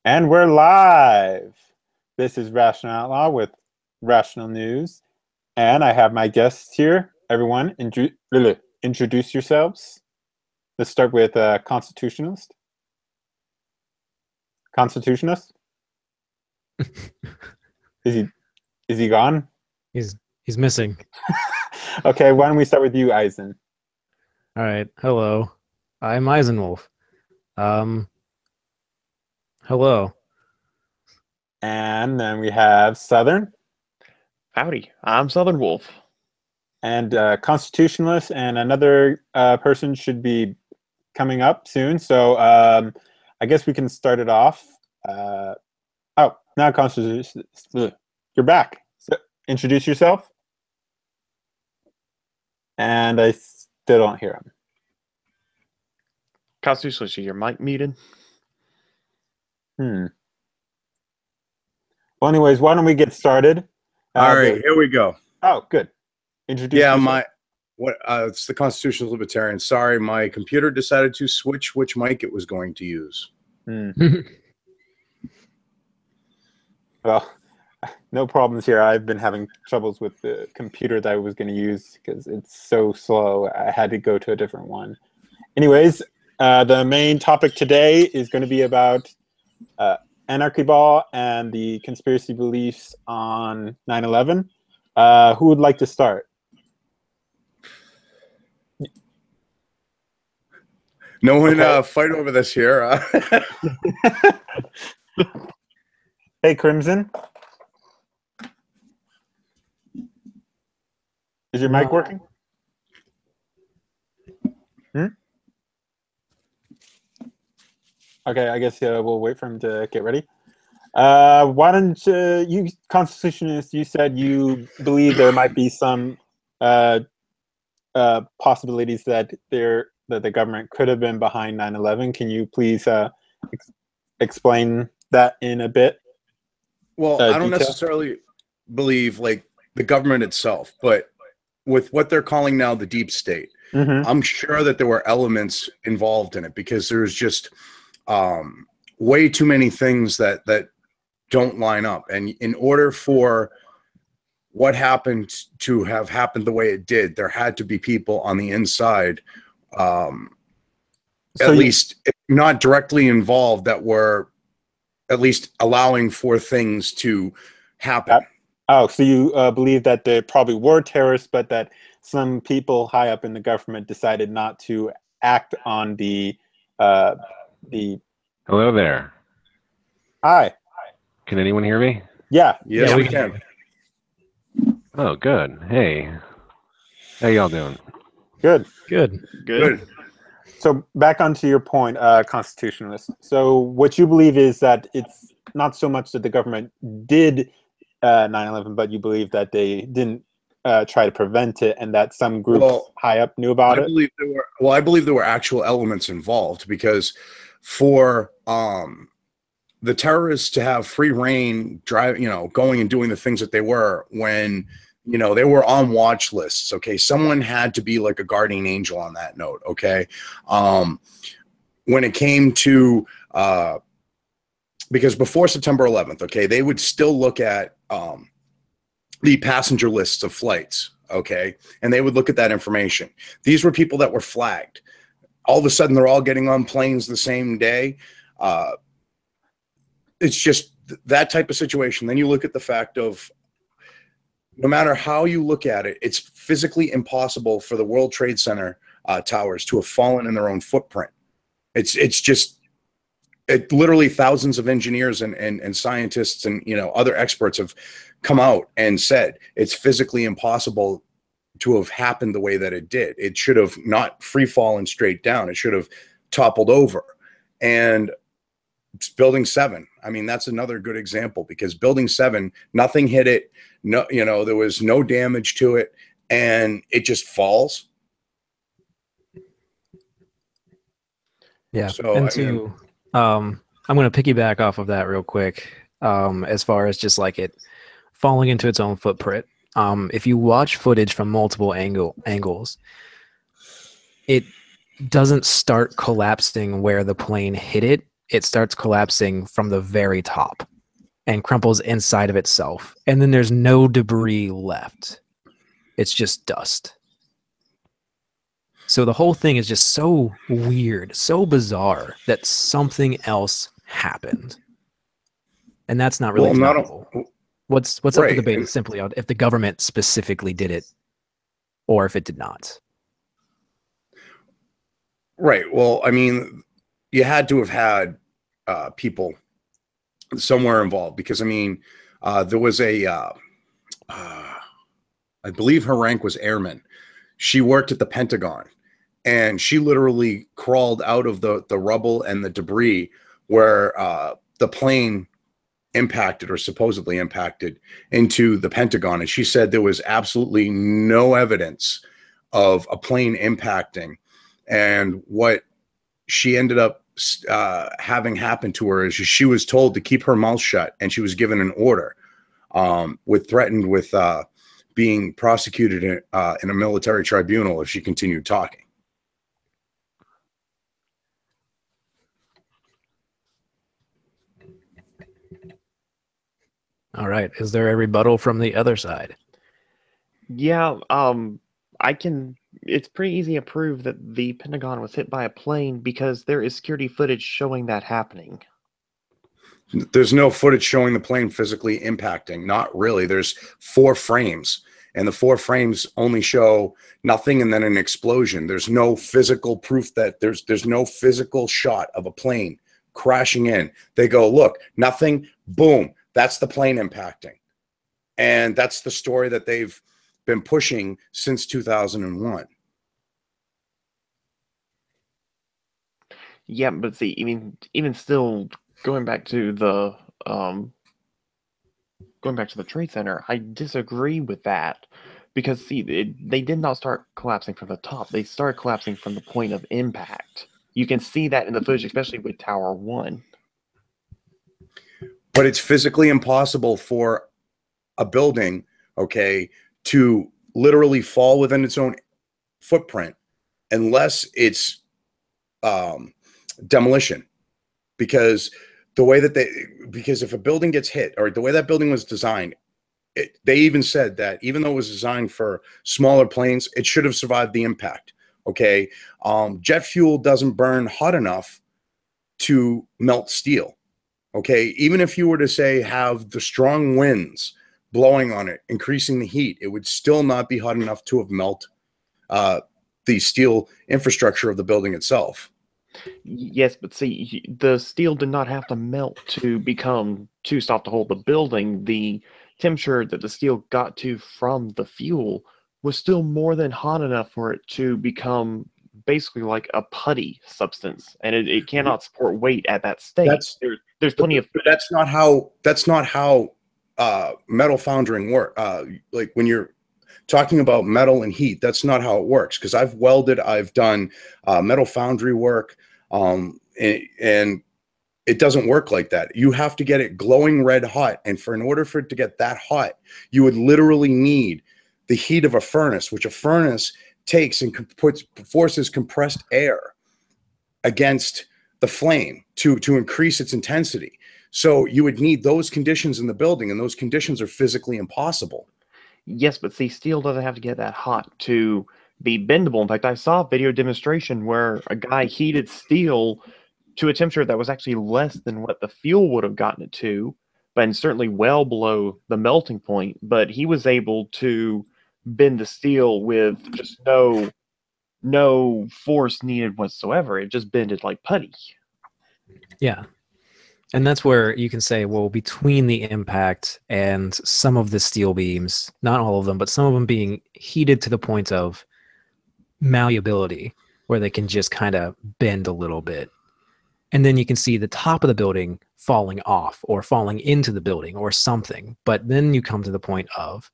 And we're live. This is Rational Outlaw with Rational News. And I have my guests here. Everyone, introduce yourselves. Let's start with Constitutionalist. Constitutionalist? Is he gone? He's missing. Okay, why don't we start with you, Eisen? All right. Hello. I'm Eisenwolf. Hello. And then we have Southern. Howdy, I'm Southern Wolf. And Constitutionalist and another person should be coming up soon. So I guess we can start it off. Now Constitutionalist. You're back. So, introduce yourself. And I still don't hear him. Constitutionalist, your mic muted? Well, anyways, why don't we get started? All right, here we go. Oh, good. Introduce yourself. Yeah, it's the Constitutional Libertarian. Sorry, my computer decided to switch which mic it was going to use. Well, no problems here. I've been having troubles with the computer that I was going to use because it's so slow. I had to go to a different one. Anyways, the main topic today is going to be about Anarchyball and the conspiracy beliefs on 9/11. Who would like to start? No one fight over this here. Hey, Crimson. Is your mic working? Okay, I guess we'll wait for him to get ready. Why don't you, Constitutionalist, you said you believe there might be some possibilities that the government could have been behind 9/11. Can you please explain that in a bit? Well, I don't necessarily believe like the government itself, but with what they're calling now the deep state, I'm sure that there were elements involved in it because there's just way too many things that don't line up. And in order for what happened to have happened the way it did, there had to be people on the inside, at least if not directly involved, that were at least allowing for things to happen. Oh, so you believe that there probably were terrorists, but that some people high up in the government decided not to act on the Hello there. Hi. Can anyone hear me? Yeah. Yes, we can. Oh, good. Hey. How y'all doing? Good. Good. So back onto your point, Constitutionalist. So what you believe is that it's not so much that the government did 9/11, but you believe that they didn't try to prevent it, and that some groups high up knew about it. I believe there were actual elements involved because for the terrorists to have free reign, going and doing the things that they were when, they were on watch lists. Okay. Someone had to be like a guardian angel on that note. Okay. When it came to, because before September 11th, okay, they would still look at the passenger lists of flights. Okay. And they would look at that information. These were people that were flagged. All of a sudden they're all getting on planes the same day. It's just that type of situation. Then you look at the fact of no matter how you look at it, it's physically impossible for the World Trade Center towers to have fallen in their own footprint. It literally thousands of engineers and scientists and other experts have come out and said it's physically impossible to have happened the way that it did. It should have not free fallen straight down. It should have toppled over. And it's Building 7. I mean, that's another good example because Building 7, nothing hit it. No, there was no damage to it, and it just falls. Yeah. So I'm going to piggyback off of that real quick. As far as just like it falling into its own footprint. If you watch footage from multiple angles, it doesn't start collapsing where the plane hit it. it starts collapsing from the very top and crumples inside of itself. And then there's no debris left. It's just dust. So the whole thing is just so weird, so bizarre that something else happened. And that's not really deniable. What's up for debate is simply on if the government specifically did it or if it did not. Right. Well, I mean, you had to have had people somewhere involved because, I mean, there was I believe her rank was airman. She worked at the Pentagon, and she literally crawled out of the rubble and the debris where the plane impacted or supposedly impacted into the Pentagon. And she said there was absolutely no evidence of a plane impacting. And what she ended up having happen to her is she was told to keep her mouth shut, and she was given an order threatened with being prosecuted in a military tribunal if she continued talking. All right. Is there a rebuttal from the other side? Yeah, it's pretty easy to prove that the Pentagon was hit by a plane because there is security footage showing that happening. There's no footage showing the plane physically impacting. Not really. There's 4 frames, and the 4 frames only show nothing and then an explosion. There's no physical proof that there's no physical shot of a plane crashing in. They go, look, nothing, boom. That's the plane impacting. And that's the story that they've been pushing since 2001. Yeah, but see, even still, going back to the Trade Center, I disagree with that because see, they did not start collapsing from the top. They started collapsing from the point of impact. You can see that in the footage, especially with Tower 1. But it's physically impossible for a building, okay, to literally fall within its own footprint unless it's demolition. Because if a building gets hit, or the way that building was designed, they even said that even though it was designed for smaller planes, it should have survived the impact. Okay, jet fuel doesn't burn hot enough to melt steel. Okay, even if you were to say have the strong winds blowing on it, increasing the heat, it would still not be hot enough to have melt the steel infrastructure of the building itself. Yes, but see, the steel did not have to melt to become too soft to hold the building. The temperature that the steel got to from the fuel was still more than hot enough for it to become basically like a putty substance, and it cannot support weight at that state. There's plenty of. But that's not how metal foundering work. Like when you're talking about metal and heat, that's not how it works. Because I've welded, I've done metal foundry work, and it doesn't work like that. You have to get it glowing red hot, and in order for it to get that hot, you would literally need the heat of a furnace, which a furnace takes and forces compressed air against the flame to increase its intensity. So you would need those conditions in the building, and those conditions are physically impossible. Yes, but see, steel doesn't have to get that hot to be bendable. In fact, I saw a video demonstration where a guy heated steel to a temperature that was actually less than what the fuel would have gotten it to, but certainly well below the melting point. But he was able to bend the steel with just no force needed whatsoever. It just bended like putty. Yeah. And that's where you can say, well, between the impact and some of the steel beams, not all of them, but some of them being heated to the point of malleability, where they can just kind of bend a little bit. And then you can see the top of the building falling off or falling into the building or something. But then you come to the point of,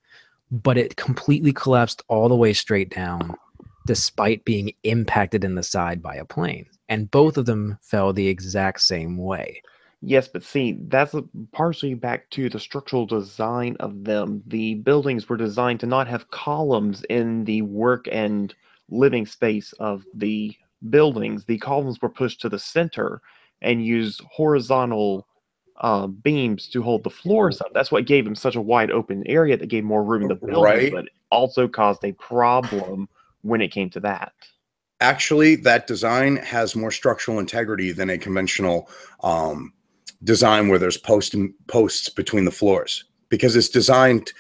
but it completely collapsed all the way straight down despite being impacted in the side by a plane. And both of them fell the exact same way. Yes, but see, that's partially back to the structural design of them. The buildings were designed to not have columns in the work and living space of the buildings. The columns were pushed to the center, and used horizontal beams to hold the floors up. That's what gave them such a wide open area that gave more room to build, Right. but also caused a problem when it came to that. Actually, that design has more structural integrity than a conventional design where there's posts between the floors, because it's designed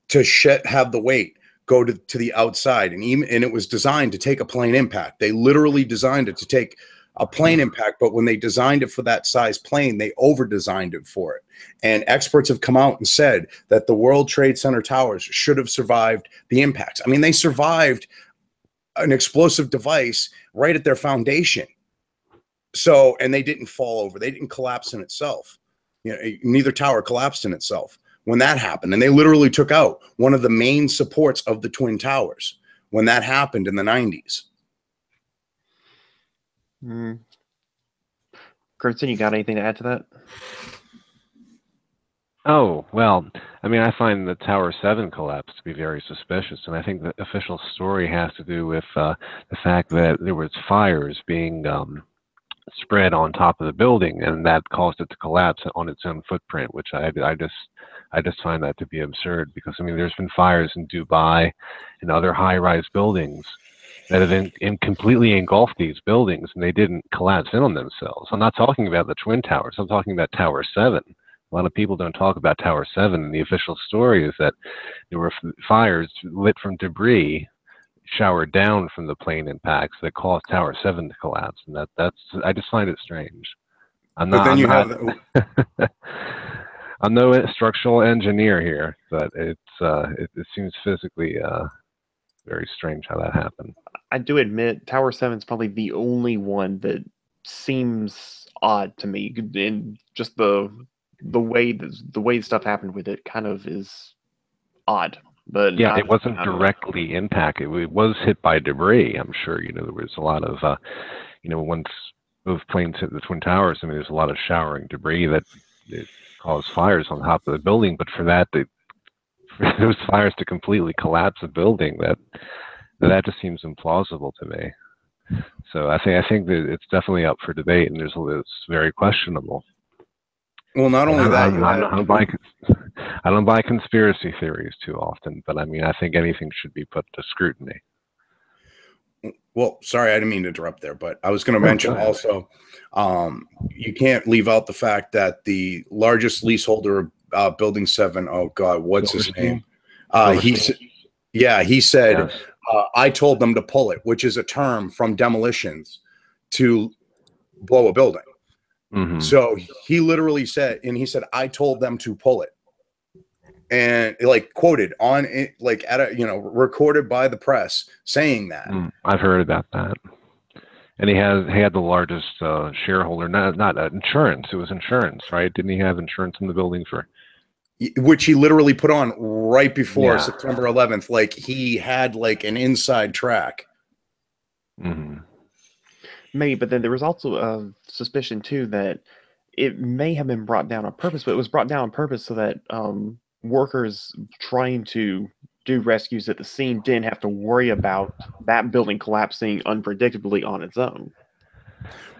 to have the weight go to the outside, and it was designed to take a plane impact. They literally designed it to take a plane impact, but when they designed it for that size plane, they over-designed it for it. And experts have come out and said that the World Trade Center towers should have survived the impacts. I mean, they survived an explosive device right at their foundation. So, and they didn't fall over. They didn't collapse in itself. You know, neither tower collapsed in itself when that happened. And they literally took out one of the main supports of the Twin Towers when that happened in the 90s. Crimson, you got anything to add to that? Oh, well, I mean, I find the Tower 7 collapse to be very suspicious, and I think the official story has to do with the fact that there was fires being spread on top of the building, and that caused it to collapse on its own footprint, which I just find that to be absurd, because, I mean, there's been fires in Dubai and other high-rise buildings that have completely engulfed these buildings, and they didn't collapse in on themselves. I'm not talking about the Twin Towers. I'm talking about Tower 7. A lot of people don't talk about Tower 7, and the official story is that there were fires lit from debris showered down from the plane impacts that caused Tower 7 to collapse, and I just find it strange. I'm no structural engineer here, but it seems physically very strange how that happened. I do admit Tower 7 is probably the only one that seems odd to me, and just the way stuff happened with it kind of is odd. But yeah, it wasn't directly impacted. It was hit by debris. I'm sure, you know, there was a lot of you know, once those planes hit the Twin Towers, I mean, there's a lot of showering debris that it caused fires on top of the building. But for those fires to completely collapse a building, that just seems implausible to me. So I think that it's definitely up for debate, and it's very questionable. Well, not only that, I don't buy conspiracy theories too often, but I mean, I think anything should be put to scrutiny. Well, sorry, I didn't mean to interrupt there, but I was going to mention also, you can't leave out the fact that the largest leaseholder of Building 7, oh God, what's his name? He said, yes. I told them to pull it, which is a term from demolitions to blow a building. Mm-hmm. So he literally said, and he said, I told them to pull it. And like quoted on it, like at a, you know, recorded by the press saying that. I've heard about that. And he had the largest shareholder, not insurance. It was insurance, right? Didn't he have insurance in the building for? Which he literally put on right before September 11th. Like he had like an inside track. Mm-hmm. Maybe, but then there was also a suspicion too that it may have been brought down on purpose, but it was brought down on purpose so that workers trying to do rescues at the scene didn't have to worry about that building collapsing unpredictably on its own.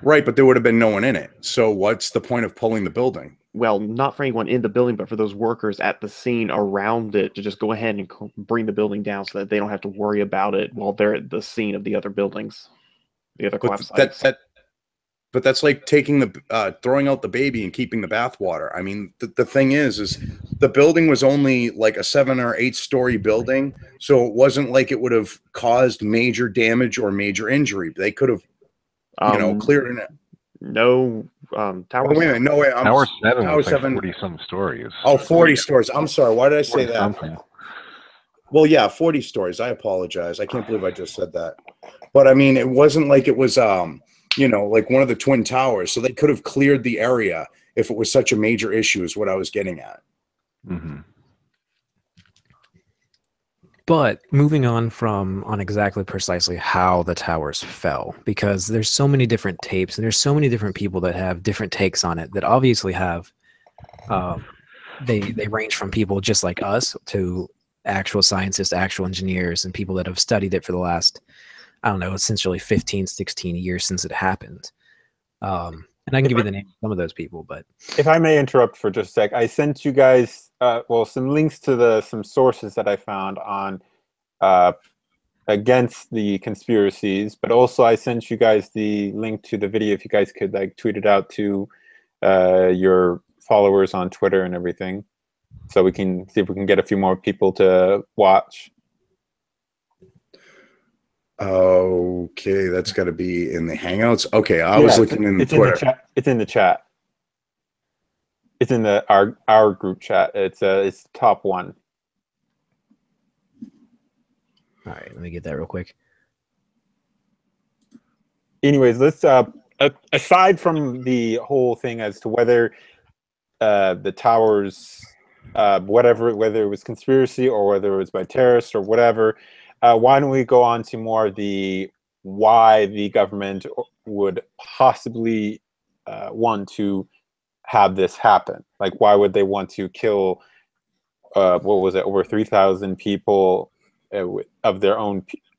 Right, but there would have been no one in it. So what's the point of pulling the building? Well, not for anyone in the building, but for those workers at the scene around it to just go ahead and bring the building down so that they don't have to worry about it while they're at the scene of the other buildings. The other collapse sites. But that's like taking throwing out the baby and keeping the bathwater. I mean, the thing is the building was only like a 7 or 8 story building, so it wasn't like it would have caused major damage or major injury. They could have, you know, cleared it. No, Tower. Oh, wait a minute, no way. Tower 7 was like 40-some stories. Oh, 40 stories. I'm sorry. Why did I say that? Something. Well, yeah, 40 stories. I apologize. I can't believe I just said that. But I mean, it wasn't like it was, you know, like one of the Twin Towers. So they could have cleared the area if it was such a major issue is what I was getting at. Mm-hmm. But moving on exactly precisely how the towers fell, because there's so many different tapes and there's so many different people that have different takes on it that obviously have, they range from people just like us to actual scientists, actual engineers, and people that have studied it for the last, I don't know, essentially 15, 16 years since it happened. And And I can give you the name of some of those people, but if I may interrupt for just a sec, I sent you guys well some links to some sources that I found on against the conspiracies, but also I sent you guys the link to the video if you guys could like tweet it out to your followers on Twitter and everything, so we can see if we can get a few more people to watch. Okay, that's got to be in the Hangouts. Okay, I was looking in the Twitter. In the chat. It's in the chat. It's in the our group chat. It's top one. All right, let me get that real quick. Anyways, let's aside from the whole thing as to whether the towers, whether it was conspiracy or whether it was by terrorists or whatever, why don't we go on to more of the why the government would possibly want to have this happen? Like, why would they want to kill what was it, over 3,000 people of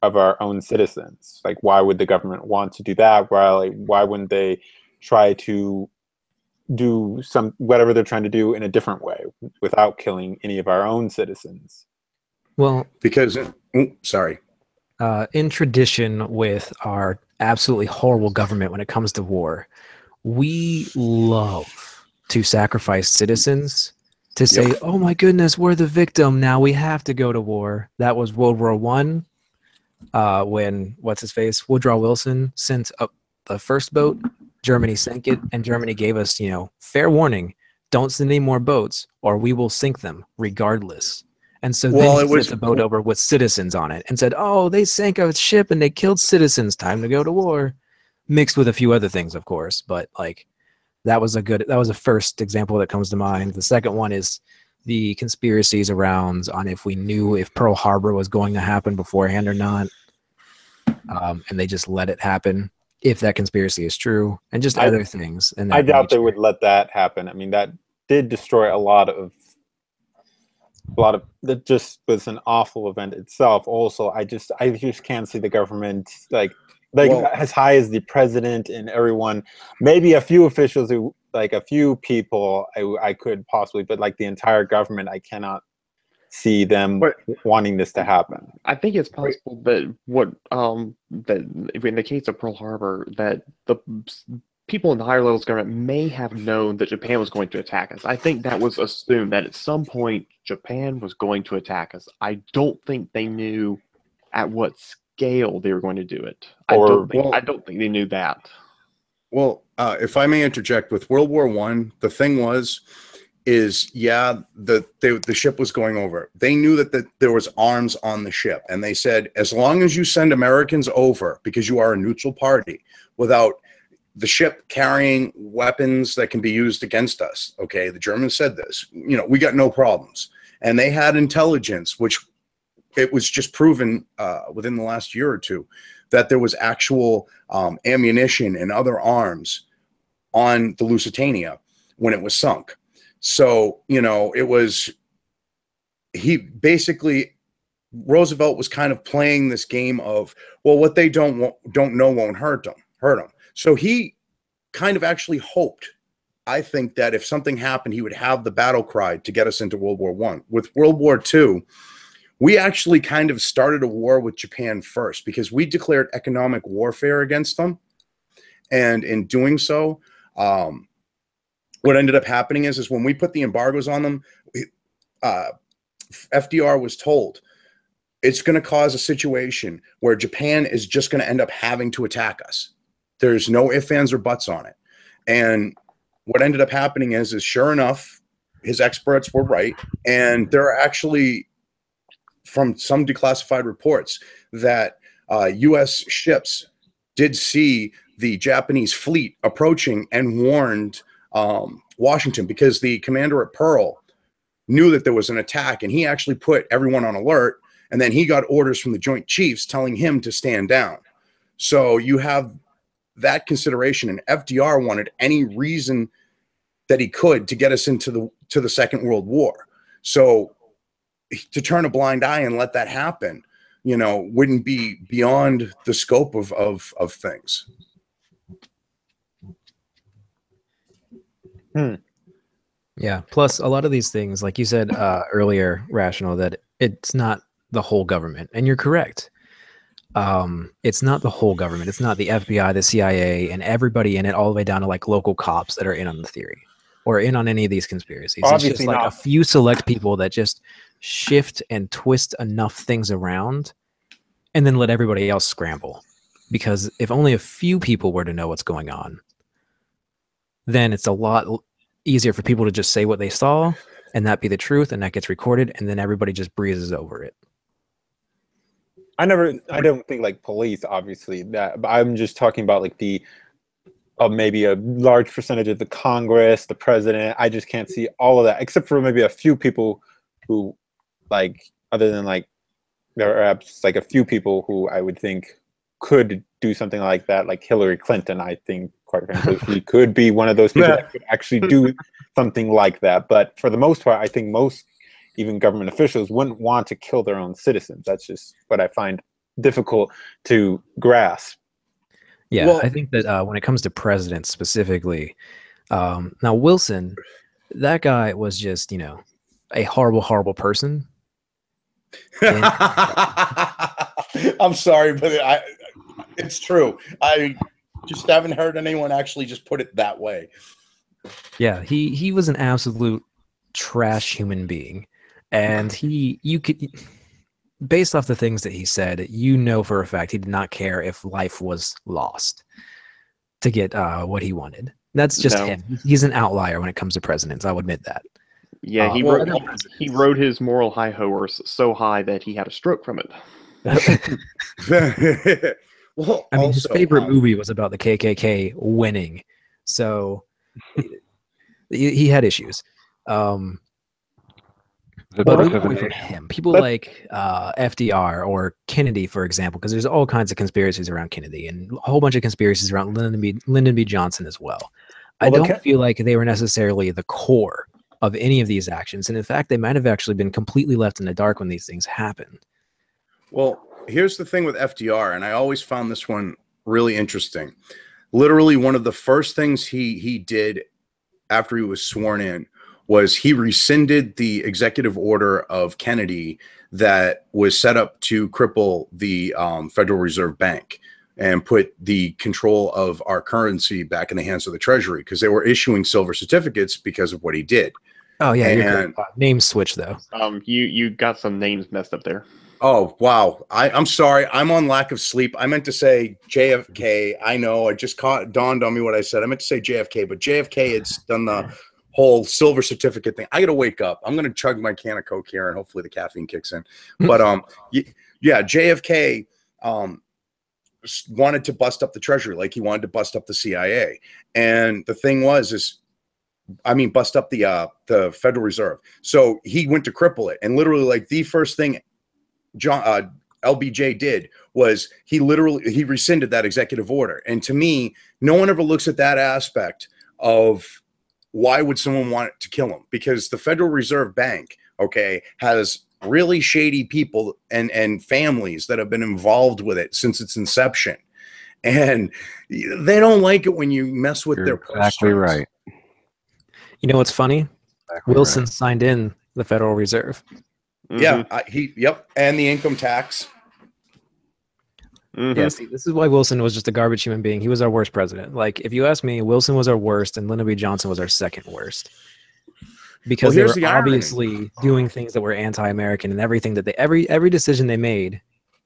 our own citizens? Like, why would the government want to do that? Why wouldn't they try to do whatever they're trying to do in a different way without killing any of our own citizens? Well, because sorry. In tradition with our absolutely horrible government when it comes to war, we love to sacrifice citizens to say, oh my goodness, we're the victim, now we have to go to war. That was World War One, when Woodrow Wilson sent up the first boat, Germany sank it, and Germany gave us, fair warning, don't send any more boats or we will sink them regardless. And so then he sent the boat over with citizens on it and said, oh, they sank a ship and they killed citizens, time to go to war. Mixed with a few other things, of course, but like that was a first example that comes to mind. The second one is the conspiracies around on if we knew if Pearl Harbor was going to happen beforehand or not, and they just let it happen, if that conspiracy is true, and just other things. And I doubt they would let that happen. I mean, that did destroy a lot of that. Just was an awful event itself. Also, I just can't see the government like as high as the president and everyone, maybe a few officials who, like a few people I could possibly, but like the entire government, I cannot see them wanting this to happen. I think it's possible that that in the case of Pearl Harbor, that the people in the higher levels of government may have known that Japan was going to attack us. I think that was assumed that at some point Japan was going to attack us. I don't think they knew at what scale they were going to do it. I don't think they knew that. Well, if I may interject, with World War One, the thing is the ship was going over. They knew that there was arms on the ship, and they said, as long as you send Americans over, because you are a neutral party, without the ship carrying weapons that can be used against us, okay, the Germans said this, we got no problems. And they had intelligence, which it was just proven within the last year or two that there was actual ammunition and other arms on the Lusitania when it was sunk. So, Roosevelt was kind of playing this game of, well, what they don't know won't hurt them. So he kind of actually hoped, I think, that if something happened, he would have the battle cry to get us into World War One. With World War II, we actually kind of started a war with Japan first because we declared economic warfare against them. And in doing so, what ended up happening is when we put the embargoes on them, FDR was told it's going to cause a situation where Japan is just going to end up having to attack us. There's no ifs, ands, or buts on it. And what ended up happening is sure enough, his experts were right. And there are actually, from some declassified reports, that U.S. ships did see the Japanese fleet approaching and warned Washington, because the commander at Pearl knew that there was an attack, and he actually put everyone on alert, and then he got orders from the Joint Chiefs telling him to stand down. So you have that consideration, and FDR wanted any reason that he could to get us into the Second World War. So to turn a blind eye and let that happen, wouldn't be beyond the scope of things. Yeah. Plus, a lot of these things, like you said earlier, Rational, that it's not the whole government, and you're correct. It's not the whole government. It's not the FBI, the CIA, and everybody in it, all the way down to like local cops that are in on the theory or in on any of these conspiracies. Obviously it's just like a few select people that just shift and twist enough things around and then let everybody else scramble. Because if only a few people were to know what's going on, then it's a lot easier for people to just say what they saw and that be the truth, and that gets recorded, and then everybody just breezes over it. I don't think like police, obviously, that, but I'm just talking about like maybe a large percentage of the Congress, the president. I just can't see all of that, except for maybe a few people who, like, other than like, there are perhaps like a few people who I would think could do something like that, like Hillary Clinton. I think, quite frankly, she could be one of those people that could actually do something like that. But for the most part, I think most even government officials wouldn't want to kill their own citizens. That's just what I find difficult to grasp. Yeah, well, I think that when it comes to presidents specifically, now Wilson, that guy was just, a horrible, horrible person. I'm sorry, but it's true. I just haven't heard anyone actually just put it that way. Yeah, he was an absolute trash human being. And you could, based off the things that he said, for a fact he did not care if life was lost to get what he wanted. That's just him. He's an outlier when it comes to presidents. I'll admit that. Yeah, he rode his moral high horse so high that he had a stroke from it. Well, I mean, his favorite movie was about the KKK winning, so he had issues. But away from him, people like FDR or Kennedy, for example, because there's all kinds of conspiracies around Kennedy and a whole bunch of conspiracies around Lyndon B. Johnson as well. I don't feel like they were necessarily the core of any of these actions. And in fact, they might have actually been completely left in the dark when these things happen. Well, here's the thing with FDR, and I always found this one really interesting. Literally, one of the first things he did after he was sworn in was he rescinded the executive order of Kennedy that was set up to cripple the Federal Reserve Bank and put the control of our currency back in the hands of the Treasury, because they were issuing silver certificates because of what he did. Oh yeah, you're name switch though. You got some names messed up there. Oh wow, I'm sorry. I'm on lack of sleep. I meant to say JFK. I know. It just dawned on me what I said. I meant to say JFK, but JFK had done the whole silver certificate thing. I gotta wake up. I'm gonna chug my can of Coke here, and hopefully the caffeine kicks in. But yeah, JFK wanted to bust up the Treasury, like he wanted to bust up the CIA. And the thing bust up the Federal Reserve. So he went to cripple it, and literally, like, the first thing LBJ did was he rescinded that executive order. And to me, no one ever looks at that aspect of why would someone want to kill him? Because the Federal Reserve Bank, has really shady people and families that have been involved with it since its inception. And they don't like it when you mess with their purse exactly strings. Right. You know what's funny? Exactly Wilson right. signed in the Federal Reserve. Mm-hmm. Yeah, and the income tax. Mm-hmm. Yeah, see, this is why Wilson was just a garbage human being. He was our worst president. Like, if you ask me, Wilson was our worst, and Lyndon B. Johnson was our second worst. Because they were obviously doing things that were anti-American, and everything that every decision they made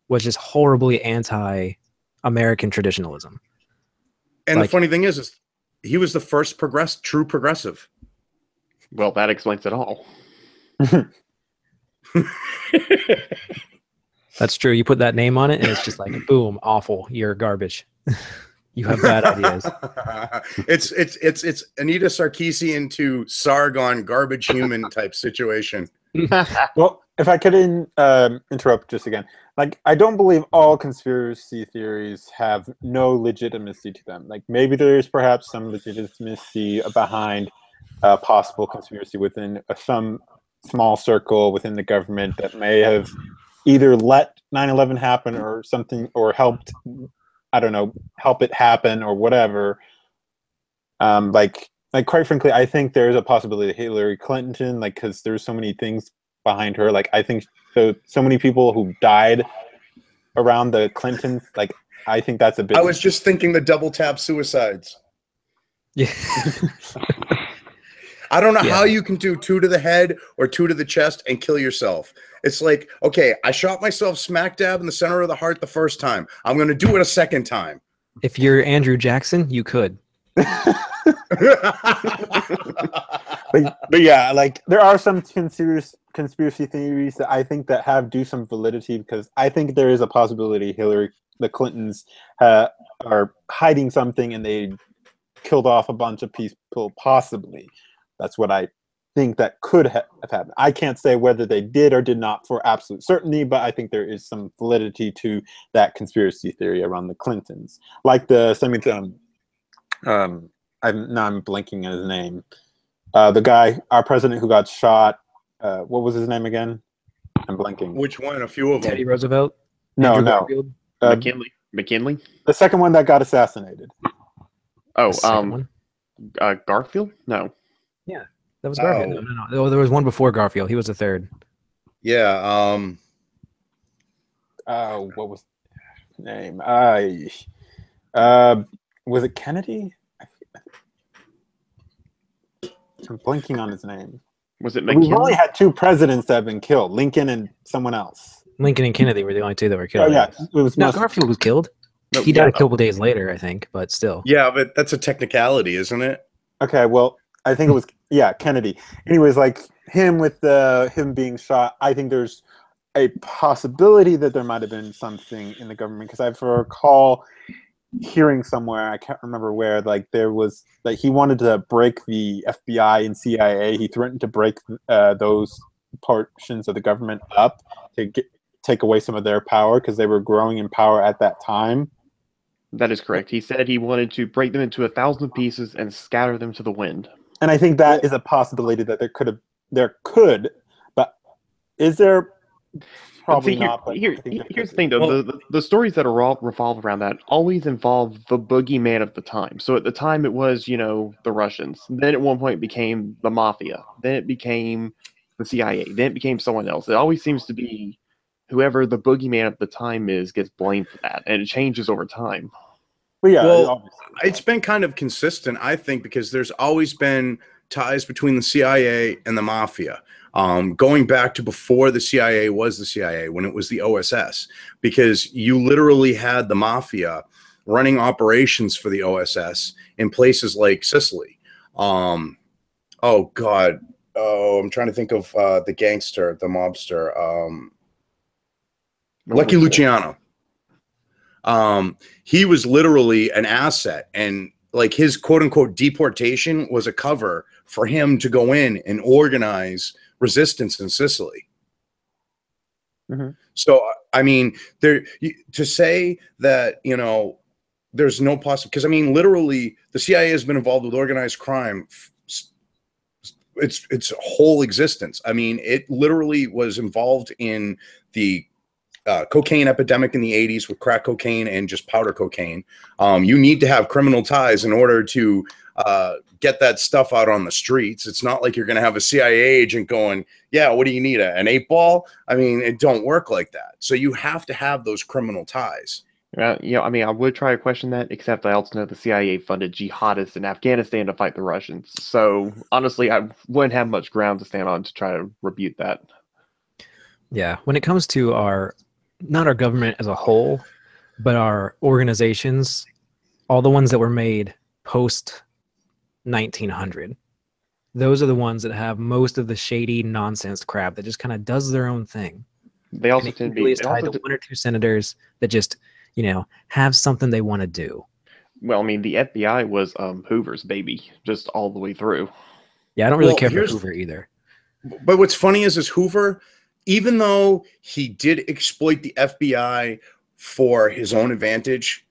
was just horribly anti-American traditionalism. And the funny thing is he was the first true progressive. Well, that explains it all. That's true. You put that name on it, and it's just like, boom, awful. You're garbage. You have bad ideas. It's Anita Sarkeesian to Sargon, garbage human type situation. Well, if I could interrupt just again, like, I don't believe all conspiracy theories have no legitimacy to them. Like, maybe there is perhaps some legitimacy behind a possible conspiracy within some small circle within the government that may have either let 9/11 happen or something, or helped, I don't know, help it happen or whatever. Like, like, quite frankly, I think there's a possibility of Hillary Clinton, like, because there's so many things behind her. Like, I think so many people who died around the Clintons. Like, I think that's a bit. I was just thinking the double tap suicides. Yeah. I don't know how you can do 2 to the head or 2 to the chest and kill yourself. It's like, okay, I shot myself smack dab in the center of the heart the first time. I'm going to do it a second time. If you're Andrew Jackson, you could. but yeah, like, there are some conspiracy theories that I think that do some validity, because I think there is a possibility the Clintons are hiding something and they killed off a bunch of people, possibly. That's what I think that could have happened. I can't say whether they did or did not for absolute certainty, but I think there is some validity to that conspiracy theory around the Clintons. Like the I'm blanking on his name. The guy, our president who got shot, what was his name again? I'm blanking. Which one? A few of them. Teddy Roosevelt? No. McKinley. The second one that got assassinated. Oh, Garfield? No. Yeah, that was Garfield. No. Oh, there was one before Garfield. He was the third. Yeah. What was his name? Was it Kennedy? I'm blanking on his name. Was it McKinley? We've only had 2 presidents that have been killed: Lincoln and someone else. Lincoln and Kennedy were the only 2 that were killed. Oh yeah, it was Garfield was killed. No, he died a couple days later, I think, but still. Yeah, but that's a technicality, isn't it? Okay, well, I think it was Kennedy. Anyways, like, him with him being shot, I think there's a possibility that there might have been something in the government, because I recall hearing somewhere, I can't remember where, like, there was, like, he wanted to break the FBI and CIA. He threatened to break those portions of the government up to take away some of their power, because they were growing in power at that time. That is correct. He said he wanted to break them into 1,000 pieces and scatter them to the wind. And I think that is a possibility that there could, but is there? Probably not. But here's the thing, though. Well, the stories that are all revolved around that always involve the boogeyman of the time. So at the time, it was, the Russians. Then at one point, it became the mafia. Then it became the CIA. Then it became someone else. It always seems to be whoever the boogeyman of the time is gets blamed for that, and it changes over time. Well, it's been kind of consistent, I think, because there's always been ties between the CIA and the mafia. Going back to before the CIA was the CIA, when it was the OSS, because you literally had the mafia running operations for the OSS in places like Sicily. I'm trying to think of the gangster, the mobster, Lucky Luciano. He was literally an asset, and like his quote unquote deportation was a cover for him to go in and organize resistance in Sicily. Mm-hmm. So, I mean, to say that, there's no possible, because I mean, literally the CIA has been involved with organized crime its whole existence. I mean, it literally was involved in the cocaine epidemic in the 80s with crack cocaine and just powder cocaine. You need to have criminal ties in order to get that stuff out on the streets. It's not like you're going to have a CIA agent going, yeah, what do you need, an 8-ball? I mean, it don't work like that. So you have to have those criminal ties. I mean, I would try to question that, except I also know the CIA funded jihadists in Afghanistan to fight the Russians. So honestly, I wouldn't have much ground to stand on to try to refute that. Yeah, when it comes to not our government as a whole, but our organizations, all the ones that were made post 1900, those are the ones that have most of the shady nonsense crap that just kind of does their own thing. They also tend to be tied to 1 or 2 senators that just, have something they want to do. Well, I mean, the FBI was Hoover's baby, just all the way through. Yeah, I don't really care for Hoover either. But what's funny is Hoover, even though he did exploit the FBI for his own advantage,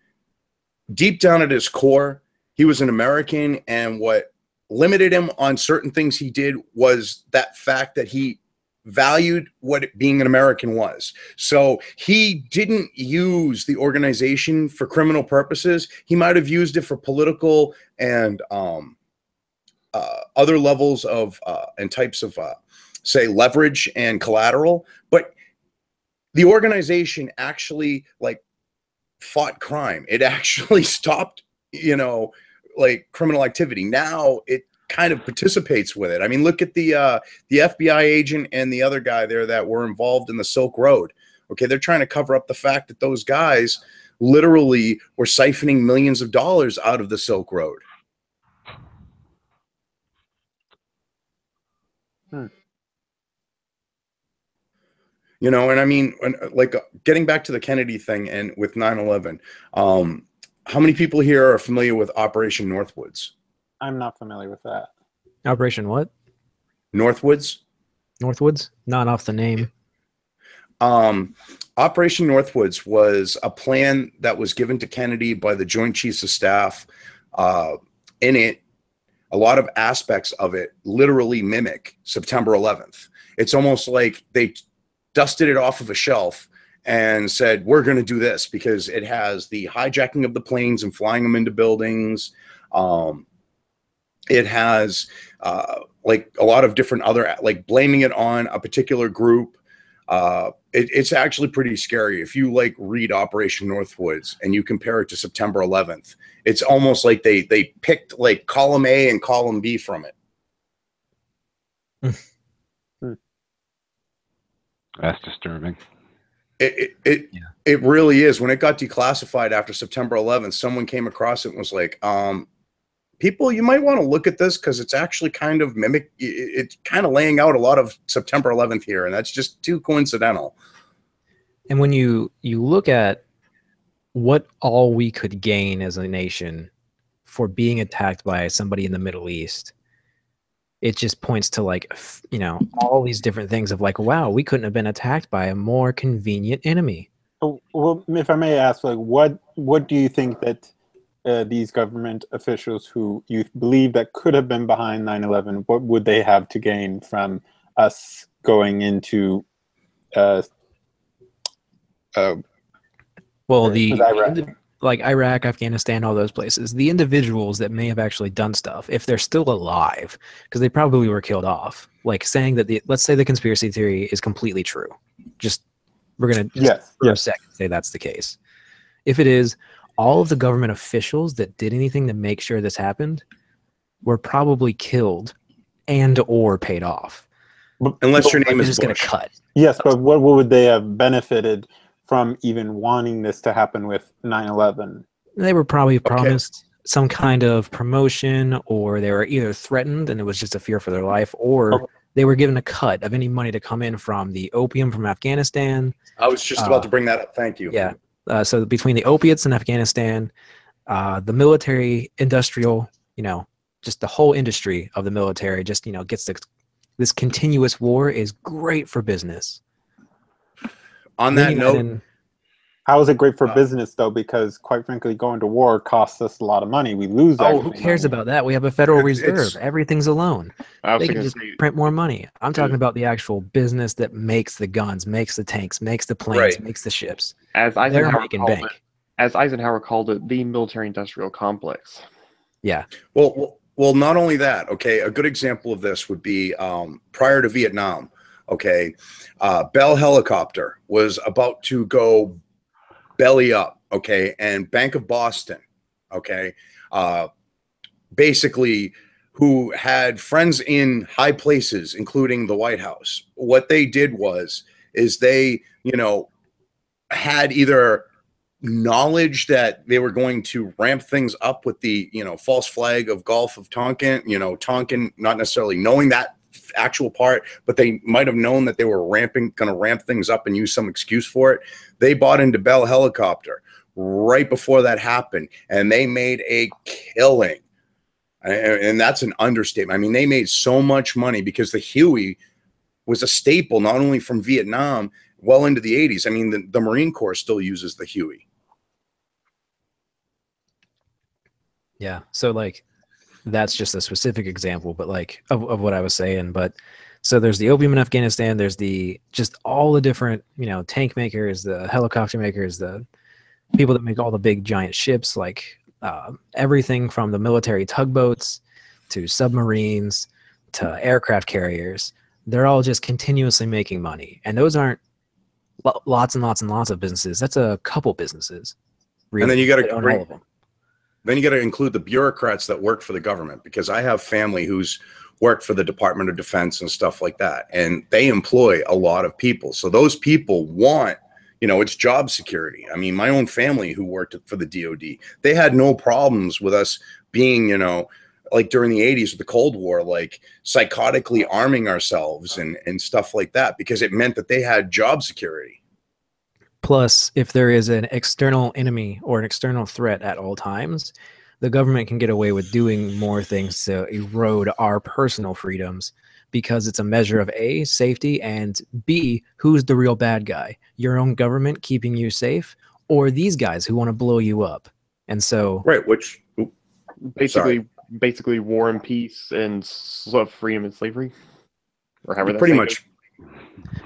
deep down at his core, he was an American, and what limited him on certain things he did was that fact that he valued what being an American was. So he didn't use the organization for criminal purposes. He might have used it for political and other levels of and types of say leverage and collateral, but the organization actually like fought crime. It actually stopped, you know, like criminal activity. Now it kind of participates with it. I mean, look at the FBI agent and the other guy there that were involved in the Silk Road. Okay, they're trying to cover up the fact that those guys literally were siphoning millions of dollars out of the Silk Road. You know, and I mean, like getting back to the Kennedy thing and with 9/11, how many people here are familiar with Operation Northwoods? I'm not familiar with that. Operation what? Northwoods? Northwoods? Not off the name. Operation Northwoods was a plan that was given to Kennedy by the Joint Chiefs of Staff. In it, a lot of aspects of it literally mimic September 11th. It's almost like they dusted it off of a shelf and said, we're going to do this because it has the hijacking of the planes and flying them into buildings. It has like a lot of different other, like blaming it on a particular group. It's actually pretty scary. If you like read Operation Northwoods and you compare it to September 11th, it's almost like they picked like column A and column B from it. That's disturbing. It really is. When it got declassified after September 11th, someone came across it and was like, people, you might want to look at this because it's actually kind of it's kind of laying out a lot of September 11th here, and that's just too coincidental. And when you look at what all we could gain as a nation for being attacked by somebody in the Middle East, it just points to like, you know, all these different things of like, wow, we couldn't have been attacked by a more convenient enemy. Well, if I may ask, like, what do you think that these government officials who you believe that could have been behind 9/11, what would they have to gain from us going into like Iraq, Afghanistan, all those places, the individuals that may have actually done stuff, if they're still alive, because they probably were killed off, like saying that let's say the conspiracy theory is completely true. We're going to for a second say that's the case. If it is, all of the government officials that did anything to make sure this happened were probably killed and or paid off. Unless your name is just going to cut. Yes, but what would they have benefited from even wanting this to happen with 9/11? They were probably promised some kind of promotion, or they were either threatened and it was just a fear for their life, or they were given a cut of any money to come in from the opium from Afghanistan. I was just about to bring that up. Thank you. Yeah. So between the opiates in Afghanistan, the military industrial, you know, just the whole industry of the military just, you know, gets this continuous war is great for business. On that note, how is it great for business though? Because quite frankly, going to war costs us a lot of money. We lose. Who cares about that? We have a Federal Reserve. Everything's a loan. They can just print more money. I'm talking about the actual business that makes the guns, makes the tanks, makes the planes, makes the ships. As Eisenhower called it, the military-industrial complex. Yeah. Well, not only that. Okay, a good example of this would be prior to Vietnam. Okay, Bell Helicopter was about to go belly up, okay, and Bank of Boston, okay, basically who had friends in high places, including the White House. What they did is they, you know, had either knowledge that they were going to ramp things up with the, you know, false flag of Gulf of Tonkin, you know, Tonkin, not necessarily knowing that actual part, but they might have known that they were going to ramp things up and use some excuse for it. They bought into Bell Helicopter right before that happened, and they made a killing. And that's an understatement. I mean, they made so much money because the Huey was a staple, not only from Vietnam, well into the 80s. I mean, the Marine Corps still uses the Huey. Yeah. So like, that's just a specific example, but like of what I was saying. But so there's the opium in Afghanistan. There's just all the different, you know, tank makers, the helicopter makers, the people that make all the big giant ships, like everything from the military tugboats to submarines to aircraft carriers. They're all just continuously making money. And those aren't lots and lots and lots of businesses. That's a couple businesses. Really, and then you got to own all of them. Then you got to include the bureaucrats that work for the government, because I have family who's worked for the Department of Defense and stuff like that, and they employ a lot of people. So those people want, you know, it's job security. I mean, my own family who worked for the DoD, they had no problems with us being, you know, like during the 80s with the Cold War, like psychotically arming ourselves and stuff like that, because it meant that they had job security. Plus, if there is an external enemy or an external threat at all times, the government can get away with doing more things to erode our personal freedoms, because it's a measure of A, safety, and B, who's the real bad guy? Your own government keeping you safe, or these guys who want to blow you up? And so, right, which basically war and peace and freedom and slavery, or however pretty much.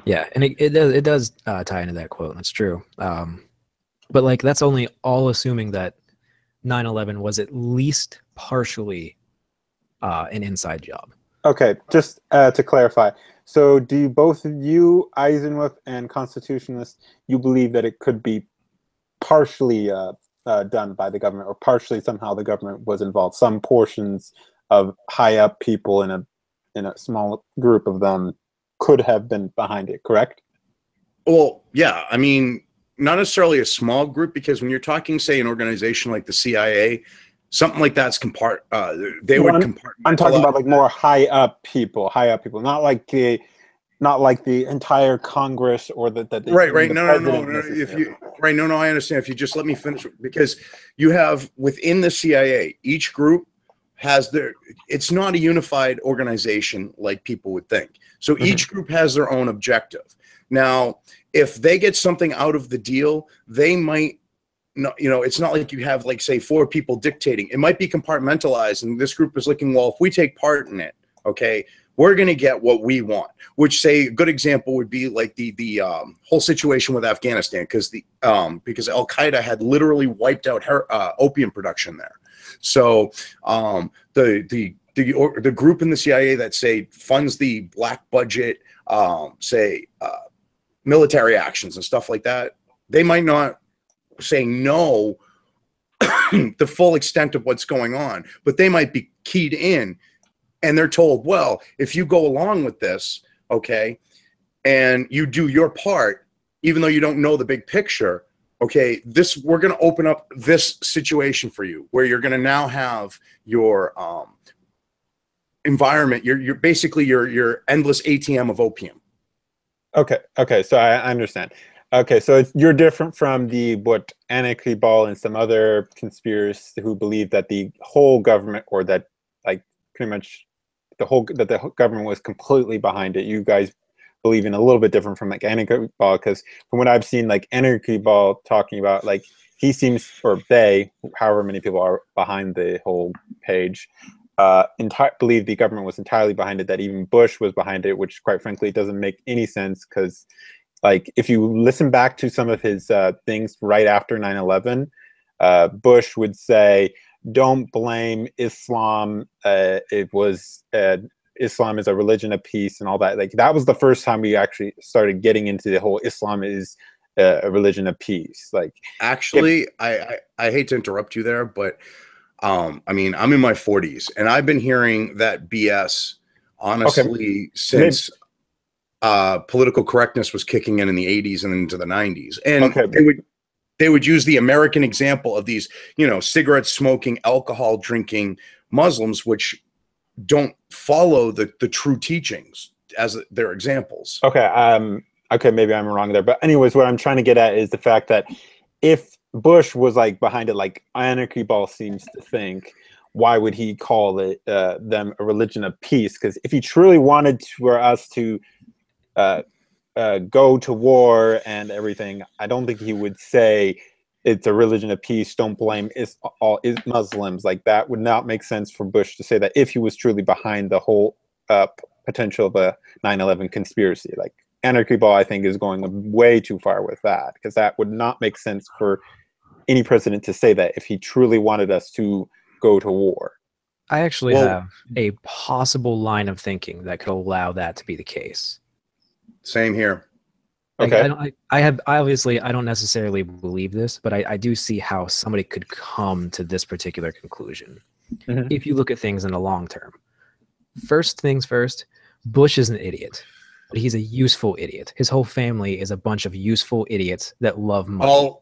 Yeah, and it does tie into that quote. That's true. But like, that's only all assuming that 9/11 was at least partially an inside job. Okay, just to clarify. So do you, both of you, Eisenwith and Constitutionalist, you believe that it could be partially done by the government, or partially somehow the government was involved? Some portions of high up people in a small group of them could have been behind it, correct? Well, yeah. I mean, not necessarily a small group, because when you're talking, say, an organization like the CIA, something like that's I'm talking about like more high up people, not like the entire Congress or the right. No. I understand. If you just let me finish, because you have within the CIA, each group has it's not a unified organization like people would think. So each group has their own objective. Now, if they get something out of the deal, they might not, you know, it's not like you have, like, say, 4 people dictating. It might be compartmentalized, and this group is looking, well, if we take part in it, okay, we're going to get what we want. Which, say, a good example would be like the whole situation with Afghanistan, because Al Qaeda had literally wiped out opium production there. So the group in the CIA that, say, funds the black budget, military actions and stuff like that, they might not say no the full extent of what's going on, but they might be keyed in, and they're told, well, if you go along with this, okay, and you do your part, even though you don't know the big picture, okay, we're going to open up this situation for you where you're going to now have your environment, you're basically your endless ATM of opium. Okay, so I understand. Okay, so you're different from what Anarchyball and some other conspiracists who believe that the whole government, or that, like, pretty much that the government was completely behind it. You guys believe in a little bit different from, like, Anarchyball, because from what I've seen, like, Anarchyball talking about, like, he seems, or they, however many people are behind the whole page, believe the government was entirely behind it, that even Bush was behind it, which, quite frankly, doesn't make any sense, because, like, if you listen back to some of his things right after 9/11, Bush would say, don't blame Islam. Islam is a religion of peace and all that. Like, that was the first time we actually started getting into the whole Islam is a religion of peace. Like, actually, I hate to interrupt you there, but I mean, I'm in my 40s, and I've been hearing that BS, honestly, since political correctness was kicking in the 80s and into the 90s. And they would use the American example of these, you know, cigarette smoking, alcohol drinking Muslims, which don't follow the true teachings as their examples. Okay, maybe I'm wrong there. But anyways, what I'm trying to get at is the fact that if Bush was, like, behind it, like Anarchyball seems to think, why would he call it them a religion of peace? Because if he truly wanted for us to go to war and everything, I don't think he would say it's a religion of peace, don't blame all Muslims. Like, that would not make sense for Bush to say that if he was truly behind the whole potential of a 9/11 conspiracy. Like, Anarchyball, I think, is going way too far with that, because that would not make sense for any president to say that if he truly wanted us to go to war. I actually have a possible line of thinking that could allow that to be the case. Same here. Okay. I obviously I don't necessarily believe this, but I do see how somebody could come to this particular conclusion if you look at things in the long term. First things first, Bush is an idiot, but he's a useful idiot. His whole family is a bunch of useful idiots that love money.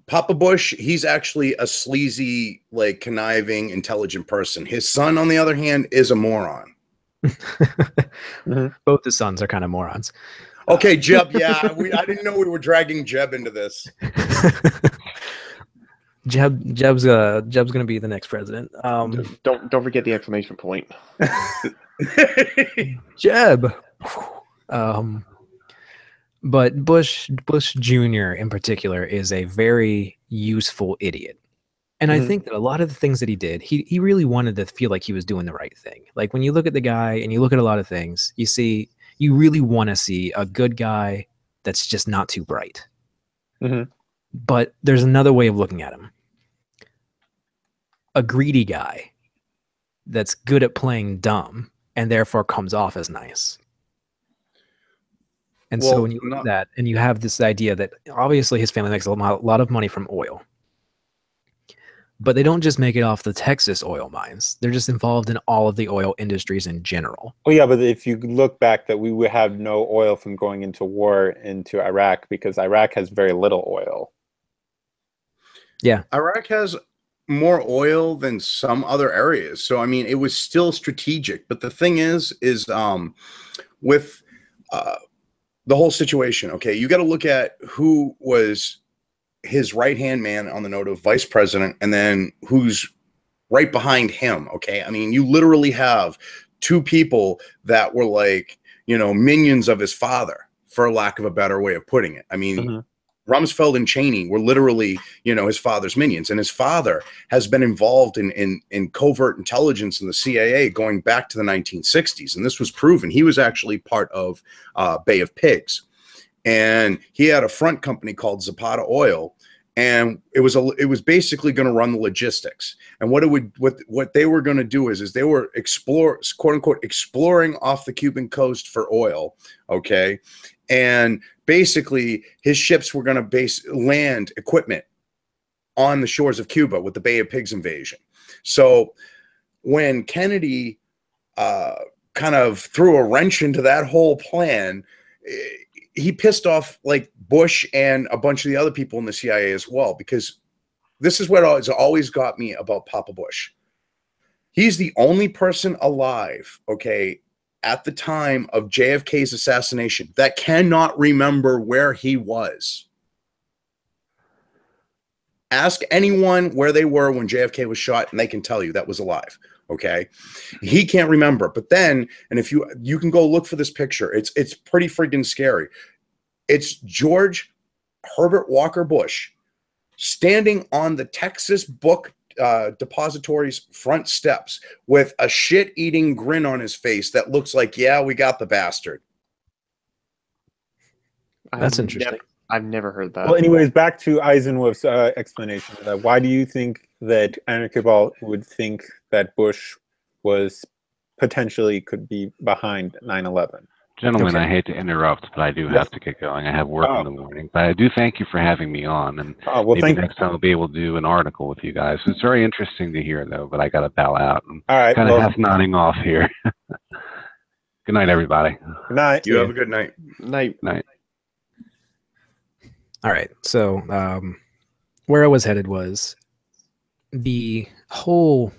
Papa Bush, he's actually a sleazy, like conniving, intelligent person. His son, on the other hand, is a moron. Both the sons are kind of morons. Okay, Jeb. Yeah, I didn't know we were dragging Jeb into this. Jeb's gonna be the next president. Don't forget the exclamation point. Jeb. But Bush Jr. in particular is a very useful idiot. And I think that a lot of the things that he did, he really wanted to feel like he was doing the right thing. Like when you look at the guy and you look at a lot of things, you really want to see a good guy that's just not too bright. But there's another way of looking at him. A greedy guy that's good at playing dumb and therefore comes off as nice. And so when you look at that and you have this idea that obviously his family makes a lot of money from oil, but they don't just make it off the Texas oil mines. They're just involved in all of the oil industries in general. Oh yeah, but if you look back, that we would have no oil from going into war into Iraq because Iraq has very little oil. Yeah, Iraq has more oil than some other areas. So I mean, it was still strategic. But the thing is with the whole situation, okay, you got to look at who was his right-hand man on the note of vice president and then who's right behind him, okay? I mean, you literally have two people that were like, minions of his father, for lack of a better way of putting it. I mean, Rumsfeld and Cheney were literally, his father's minions. And his father has been involved in covert intelligence in the CIA going back to the 1960s. And this was proven. He was actually part of Bay of Pigs. And he had a front company called Zapata Oil. And it was basically going to run the logistics. And what they were going to do is they were quote unquote exploring off the Cuban coast for oil. Okay. And basically his ships were going to land equipment on the shores of Cuba with the Bay of Pigs invasion. So when Kennedy kind of threw a wrench into that whole plan, he pissed off like Bush and a bunch of the other people in the CIA as well, because this is what has always got me about Papa Bush. He's the only person alive, okay, at the time of JFK's assassination that cannot remember where he was. Ask anyone where they were when JFK was shot, and they can tell you that was alive. Okay, he can't remember. But then, and if you can go look for this picture, it's pretty freaking scary. It's George Herbert Walker Bush standing on the Texas Book Depository's front steps with a shit-eating grin on his face that looks like, yeah, we got the bastard. That's interesting. I've never heard that. Well, anyways, back to Eisenhower's explanation. Why do you think that Anarchyball would think that Bush was potentially could be behind 9/11? Gentlemen, I hate to interrupt, but I do have to get going. I have work in the morning. But I do thank you for having me on. And maybe next time I'll be able to do an article with you guys. It's very interesting to hear, though, but I got to bow out. All right. Kind of half nodding off here. Good night, everybody. Good night. You have a good night. Night. Night. All right. So where I was headed was the whole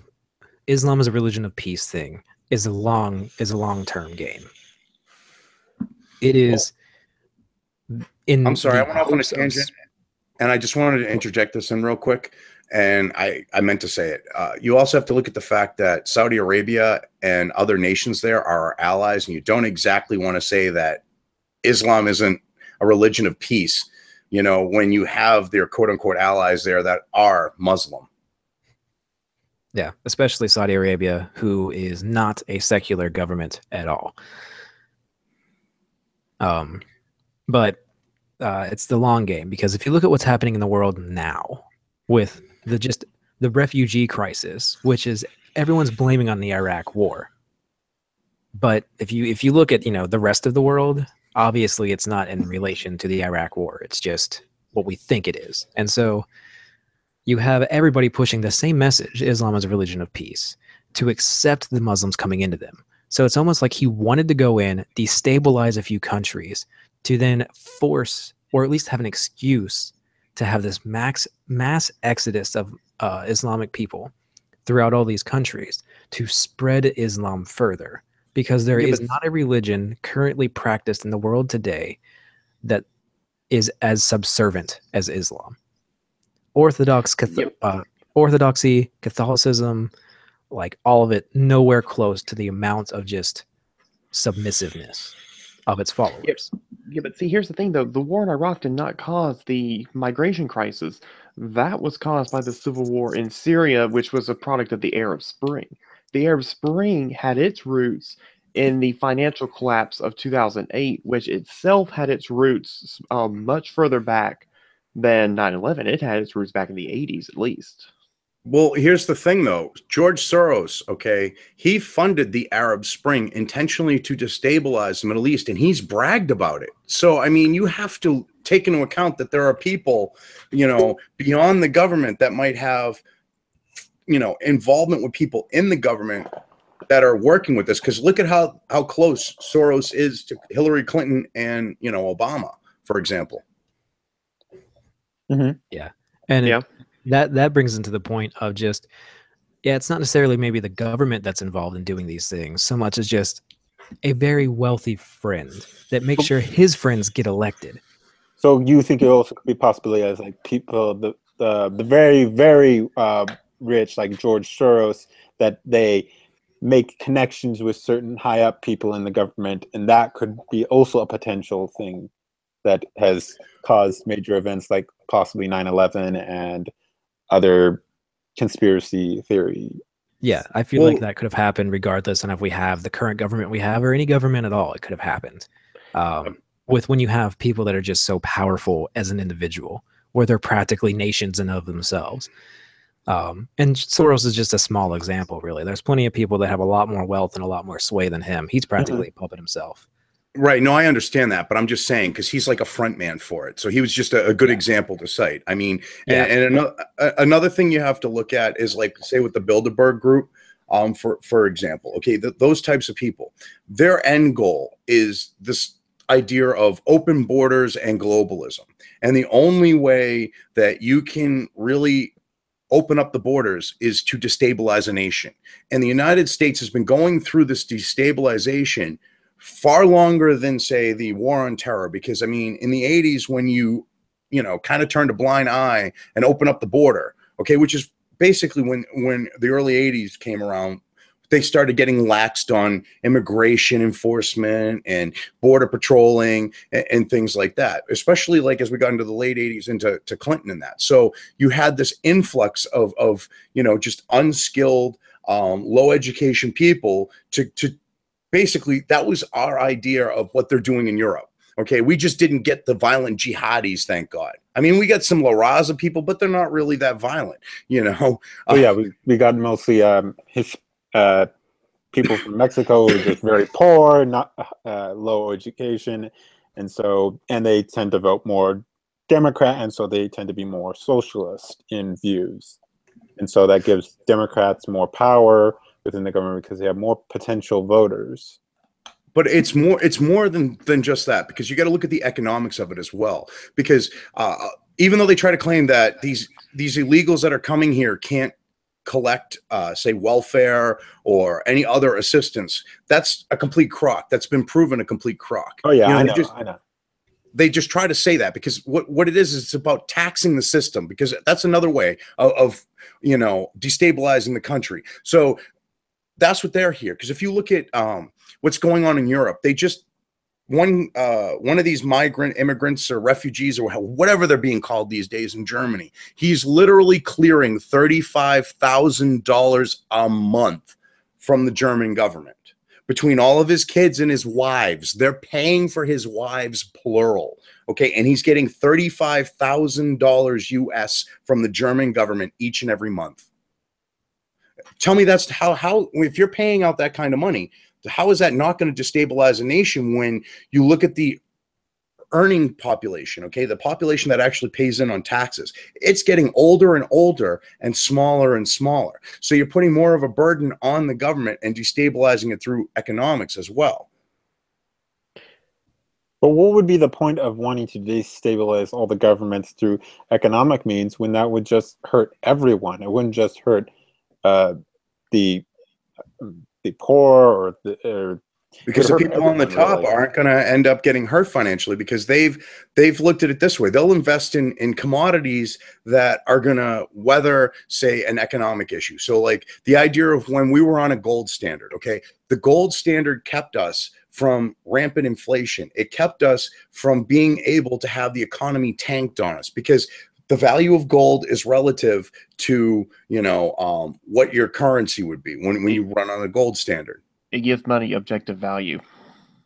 Islam as a religion of peace thing is a long-term game. It is. I'm sorry, I went off on a tangent, and I just wanted to interject this in real quick. And I meant to say it. You also have to look at the fact that Saudi Arabia and other nations there are our allies, and you don't exactly want to say that Islam isn't a religion of peace, when you have their quote-unquote allies there that are Muslim. Yeah, especially Saudi Arabia, who is not a secular government at all. But it's the long game, because if you look at what's happening in the world now with the refugee crisis, which is everyone's blaming on the Iraq War. But if you look at, the rest of the world, obviously it's not in relation to the Iraq War. It's just what we think it is. And so you have everybody pushing the same message, Islam is a religion of peace, to accept the Muslims coming into them. So it's almost like he wanted to go in, destabilize a few countries, to then force, or at least have an excuse, to have this mass exodus of Islamic people throughout all these countries to spread Islam further. Because there is not a religion currently practiced in the world today that is as subservient as Islam. Orthodoxy, Catholicism, like all of it, nowhere close to the amount of just submissiveness of its followers. Yeah, but see, here's the thing, though. The war in Iraq did not cause the migration crisis. That was caused by the civil war in Syria, which was a product of the Arab Spring. The Arab Spring had its roots in the financial collapse of 2008, which itself had its roots much further back than 9/11. It had its roots back in the 80s, at least. Well, here's the thing, though. George Soros, okay, he funded the Arab Spring intentionally to destabilize the Middle East, and he's bragged about it. So, I mean, you have to take into account that there are people, beyond the government that might have, involvement with people in the government that are working with this. Because look at how close Soros is to Hillary Clinton and, Obama, for example. Mm-hmm. Yeah. And that brings into the point of just, it's not necessarily maybe the government that's involved in doing these things so much as just a very wealthy friend that makes sure his friends get elected. So you think it also could be possibly as like people, the very, very rich, like George Soros, that they make connections with certain high up people in the government, and that could be also a potential thing that has caused major events like possibly 9/11 and other conspiracy theory. Yeah, I feel like that could have happened regardless, and if we have the current government we have or any government at all, it could have happened. With when you have people that are just so powerful as an individual, where they're practically nations in of themselves. And Soros is just a small example, really. There's plenty of people that have a lot more wealth and a lot more sway than him. He's practically a puppet himself. Right. No, I understand that, but I'm just saying, because he's like a front man for it. So he was just a good example to cite. I mean, and another thing you have to look at is, like, say with the Bilderberg group, for example, okay, those types of people, their end goal is this idea of open borders and globalism. And the only way that you can really open up the borders is to destabilize a nation. And the United States has been going through this destabilization far longer than, say, the war on terror. Because, I mean, in the 80s, when you kind of turned a blind eye and opened up the border, okay, which is basically when the early 80s came around, they started getting laxed on immigration enforcement and border patrolling and things like that, especially like as we got into the late 80s into Clinton and that. So you had this influx of just unskilled, low education people to basically, that was our idea of what they're doing in Europe. Okay, we just didn't get the violent jihadis, thank God. I mean, we got some La Raza people, but they're not really that violent, we got mostly people from Mexico who are just very poor, not low education, and they tend to vote more Democrat, and so they tend to be more socialist in views, and so that gives Democrats more power within the government because they have more potential voters. But it's more than just that, because you got to look at the economics of it as well. Because even though they try to claim that these illegals that are coming here can't collect, say, welfare or any other assistance, that's a complete crock. That's been proven a complete crock. Oh yeah, I know. They just try to say that because what it is it's about taxing the system, because that's another way of destabilizing the country. So that's what they're here. Because if you look at what's going on in Europe, they just one of these migrant immigrants or refugees or whatever they're being called these days in Germany, he's literally clearing $35,000 a month from the German government. Between all of his kids and his wives, they're paying for his wives, plural. Okay, and he's getting $35,000 US from the German government each and every month. tell me that's how if you're paying out that kind of money, how is that not going to destabilize a nation when you look at the earning population, okay, the population that actually pays in on taxes? It's getting older and older and smaller and smaller. So you're putting more of a burden on the government and destabilizing it through economics as well. But what would be the point of wanting to destabilize all the governments through economic means when that would just hurt everyone? It wouldn't just hurt the poor or because the people on the top really aren't going to end up getting hurt financially, because they've looked at it this way. They'll invest in commodities that are going to weather, say, an economic issue. So like the idea of when we were on a gold standard, okay, the gold standard kept us from rampant inflation. It kept us from being able to have the economy tanked on us, because the value of gold is relative to, you know, what your currency would be when you run on a gold standard. It gives money objective value.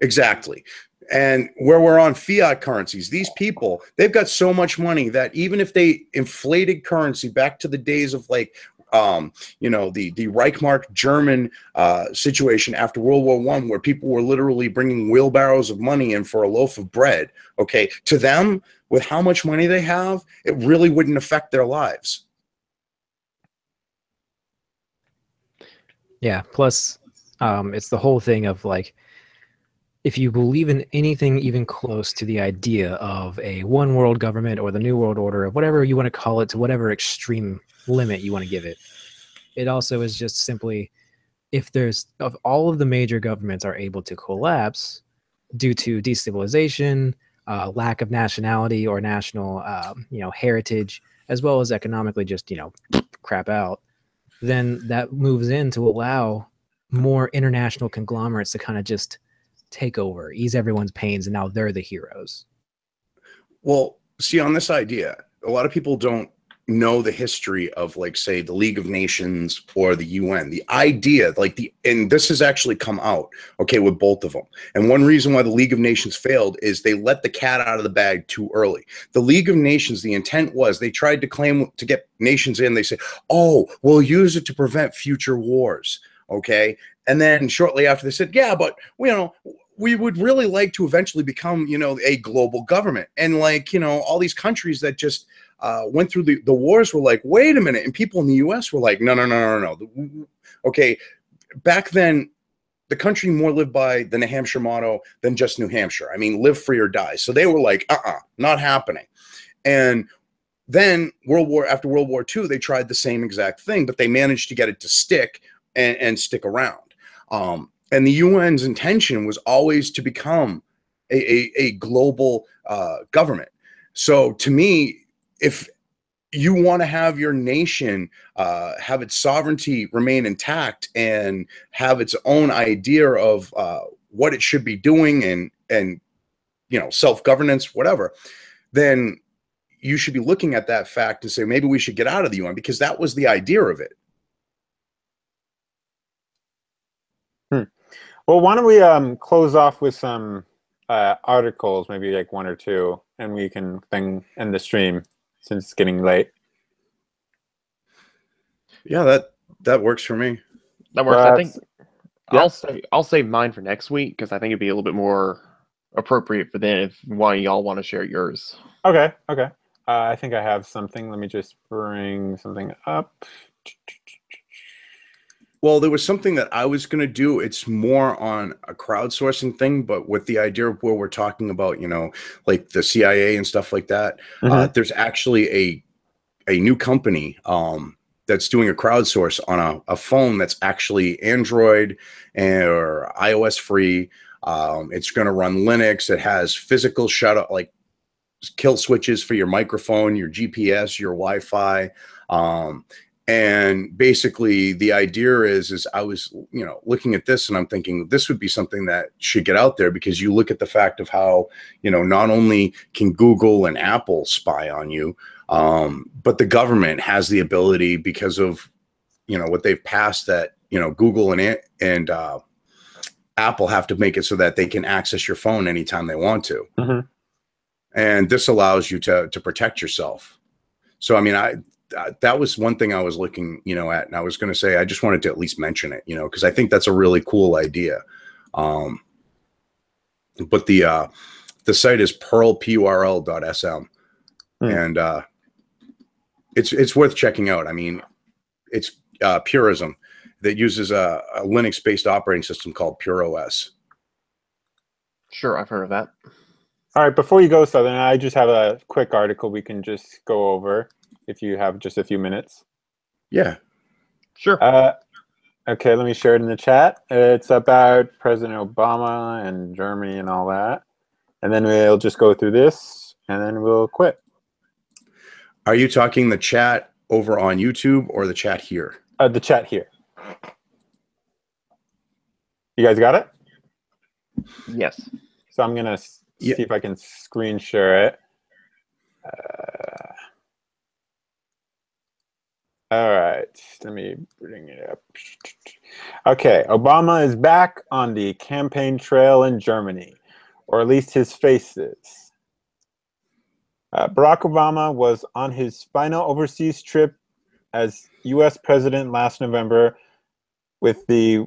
Exactly. And where we're on fiat currencies, these people, they've got so much money that even if they inflated currency back to the days of like, you know, the Reichsmark German situation after World War I, where people were literally bringing wheelbarrows of money in for a loaf of bread, okay, to them, with how much money they have, it really wouldn't affect their lives. Yeah, plus it's the whole thing of like, if you believe in anything even close to the idea of a one world government or the New World Order, of whatever you want to call it, to whatever extreme limit you want to give it, it also is just simply, if all of the major governments are able to collapse due to destabilization, lack of nationality or national you know, heritage, as well as economically just, you know, crap out, then that moves in to allow more international conglomerates to kind of just take over, ease everyone's pains, and now they're the heroes. Well, see, on this idea, a lot of people don't know the history of, like, say, the League of Nations or the UN. The idea, like, and this has actually come out, okay, with both of them. And one reason why the League of Nations failed is they let the cat out of the bag too early. The League of Nations, the intent was, they tried to claim to get nations in. They said, oh, we'll use it to prevent future wars. Okay. And then shortly after they said, yeah, but you know, we would really like to eventually become, you know, a global government. And like, you know, all these countries that just went through the wars were like, wait a minute. And people in the US were like, no. Okay. Back then, the country more lived by the New Hampshire motto than just New Hampshire. I mean, live free or die. So they were like, not happening. And then after World War II, they tried the same exact thing, but they managed to get it to stick and stick around. And the UN's intention was always to become a global government. So to me, if you want to have your nation have its sovereignty remain intact and have its own idea of what it should be doing and you know, self-governance, whatever, then you should be looking at that fact and say, maybe we should get out of the UN, because that was the idea of it. Well, why don't we close off with some articles, maybe like one or two, and we can then end the stream since it's getting late. Yeah, that works for me. That works. I think I'll save mine for next week, because I think it'd be a little bit more appropriate for then if why y'all want to share yours. Okay. I think I have something. Let me just bring something up. Well, there was something that I was going to do. It's more on a crowdsourcing thing, but with the idea of where we're talking about, you know, like the CIA and stuff like that. There's actually a new company that's doing a crowdsource on a phone that's actually Android or iOS free. It's going to run Linux. It has physical shut like kill switches for your microphone, your GPS, your Wi-Fi. And basically the idea is I was, you know, looking at this and I'm thinking this would be something that should get out there, because you look at the fact of how, you know, not only can Google and Apple spy on you, but the government has the ability, because of, you know, what they've passed, that, you know, Google and Apple have to make it so that they can access your phone anytime they want to. And this allows you to protect yourself. So, I mean, that was one thing I was looking, at, and I was going to say I just wanted to at least mention it, because I think that's a really cool idea. But the site is purl.sm, and it's worth checking out. I mean, it's Purism that uses a Linux-based operating system called PureOS. Sure, I've heard of that. All right, before you go, Southern, I just have a quick article we can just go over if you have just a few minutes. Yeah. Sure. Okay, let me share it in the chat. It's about President Obama and Germany and all that. And then we'll just go through this, and then we'll quit. Are you talking the chat over on YouTube or the chat here? The chat here. You guys got it? Yes. So I'm going to see if I can screen share it. All right, let me bring it up. Okay, Obama is back on the campaign trail in Germany, or at least his face is. Barack Obama was on his final overseas trip as U.S. president last November, with the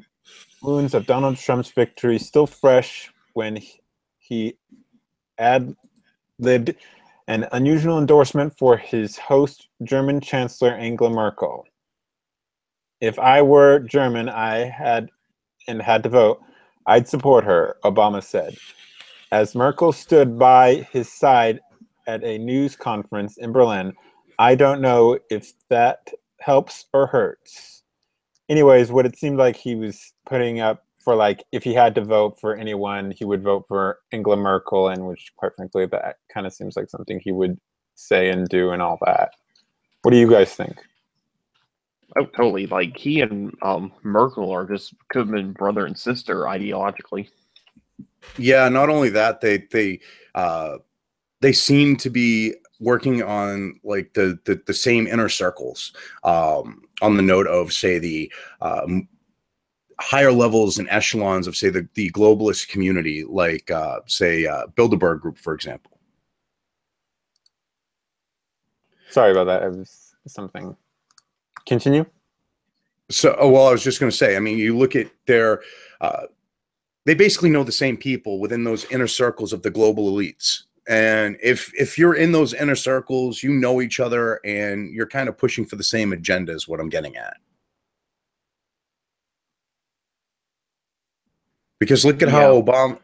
wounds of Donald Trump's victory still fresh when he ad-libbed an unusual endorsement for his host, German Chancellor Angela Merkel. If I were German, had to vote, I'd support her, Obama said, as Merkel stood by his side at a news conference in Berlin. I don't know if that helps or hurts. Anyways, what it seemed like he was putting up for, like, if he had to vote for anyone, he would vote for Angela Merkel, and which, quite frankly, that kind of seems like something he would say and do and all that. What do you guys think? Oh, totally. Like, he and Merkel are just could have been brother and sister ideologically. Yeah, not only that, they seem to be working on like the same inner circles. On the note of, say, the higher levels and echelons of, say, the globalist community, like say Bilderberg Group, for example. Sorry about that. It was something. Continue. So, well, I was just going to say, I mean, you look at their, they basically know the same people within those inner circles of the global elites. And if you're in those inner circles, you know each other and you're kind of pushing for the same agenda is what I'm getting at. Because look at how Obama,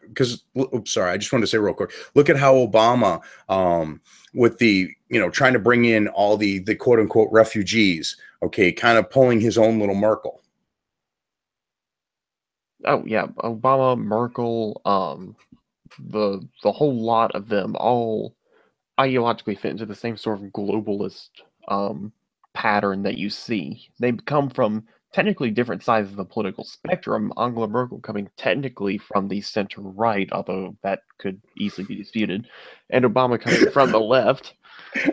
oops, sorry, I just wanted to say real quick, look at how Obama, with the, trying to bring in all the quote unquote refugees, okay, kind of pulling his own little Merkel. Oh yeah, Obama, Merkel, the whole lot of them all ideologically fit into the same sort of globalist pattern that you see. They come from technically different sides of the political spectrum. Angela Merkel coming technically from the center right, although that could easily be disputed, and Obama coming from the left.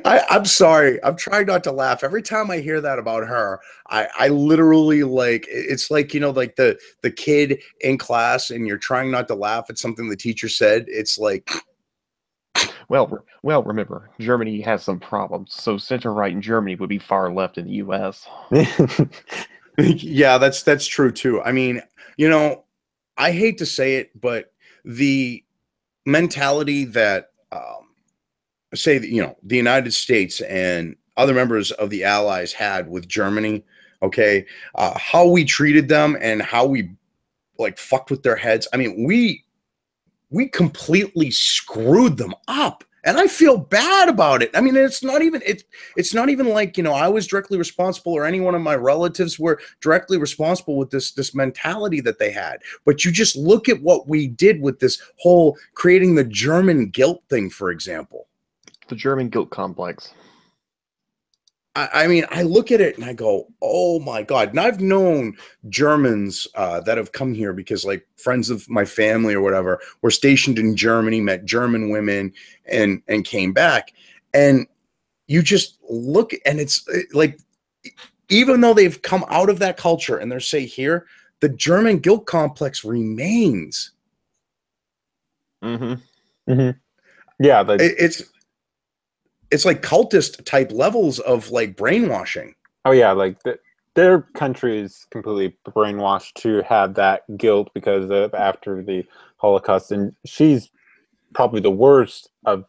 I'm sorry. I'm trying not to laugh. Every time I hear that about her, I literally, like, it's like, like the kid in class and you're trying not to laugh at something the teacher said. It's like, well, remember, Germany has some problems. So center right in Germany would be far left in the U.S. Yeah, that's true too. I mean, I hate to say it, but the mentality that, say that, the United States and other members of the Allies had with Germany, okay, how we treated them and how we like fucked with their heads. I mean, we completely screwed them up. And I feel bad about it. I mean, it's not even like, I was directly responsible or any one of my relatives were directly responsible with this mentality that they had. But you just look at what we did with this whole creating the German guilt thing, for example. The German guilt complex. I mean, I look at it and I go, oh my God. And I've known Germans that have come here because, like, friends of my family or whatever were stationed in Germany, met German women and came back. And you just look and it's like, even though they've come out of that culture and they're, say, here, the German guilt complex remains. Mm-hmm. Mm-hmm. Yeah. it's like cultist type levels of like brainwashing. Oh yeah, like their country is completely brainwashed to have that guilt because of after the Holocaust, and she's probably the worst of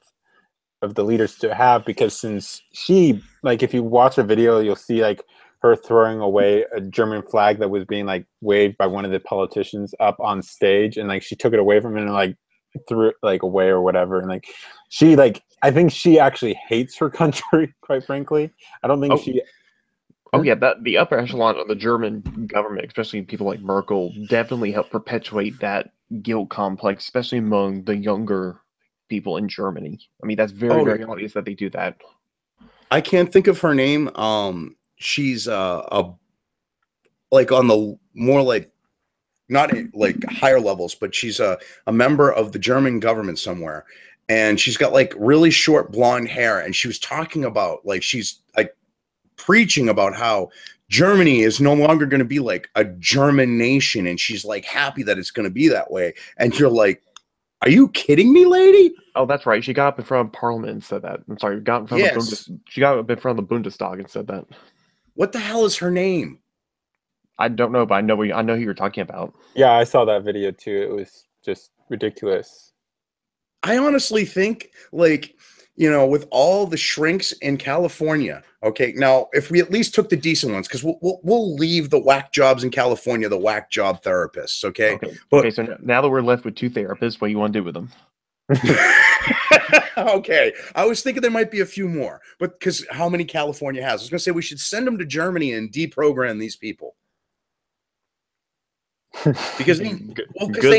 the leaders to have, because since she, like, if you watch a video, you'll see like her throwing away a German flag that was being like waved by one of the politicians up on stage, and like she took it away from him and like threw it like away or whatever, and like she, like, I think she actually hates her country, quite frankly. I don't think she. Oh yeah, that the upper echelon of the German government, especially people like Merkel, definitely helped perpetuate that guilt complex, especially among the younger people in Germany. I mean, that's very obvious that they do that. I can't think of her name. She's like on the more like not like higher levels, but she's a member of the German government somewhere, and she's got like really short blonde hair, and she was talking about like she's like preaching about how Germany is no longer going to be like a German nation, and she's like happy that it's going to be that way, and you're like, are you kidding me, lady? Oh, that's right. She got up in front of Parliament and said that. I'm sorry, got in front of she got up in front of the Bundestag and said that. What the hell is her name? I don't know, but I know who you're talking about. Yeah, I saw that video too. It was just ridiculous. I honestly think, like, you know, with all the shrinks in California, okay, now if we at least took the decent ones, because we'll leave the whack jobs in California, the whack job therapists, okay? Okay, so now that we're left with 2 therapists, what do you want to do with them? Okay, I was thinking there might be a few more, but because how many California has? I was going to say we should send them to Germany and deprogram these people. Because they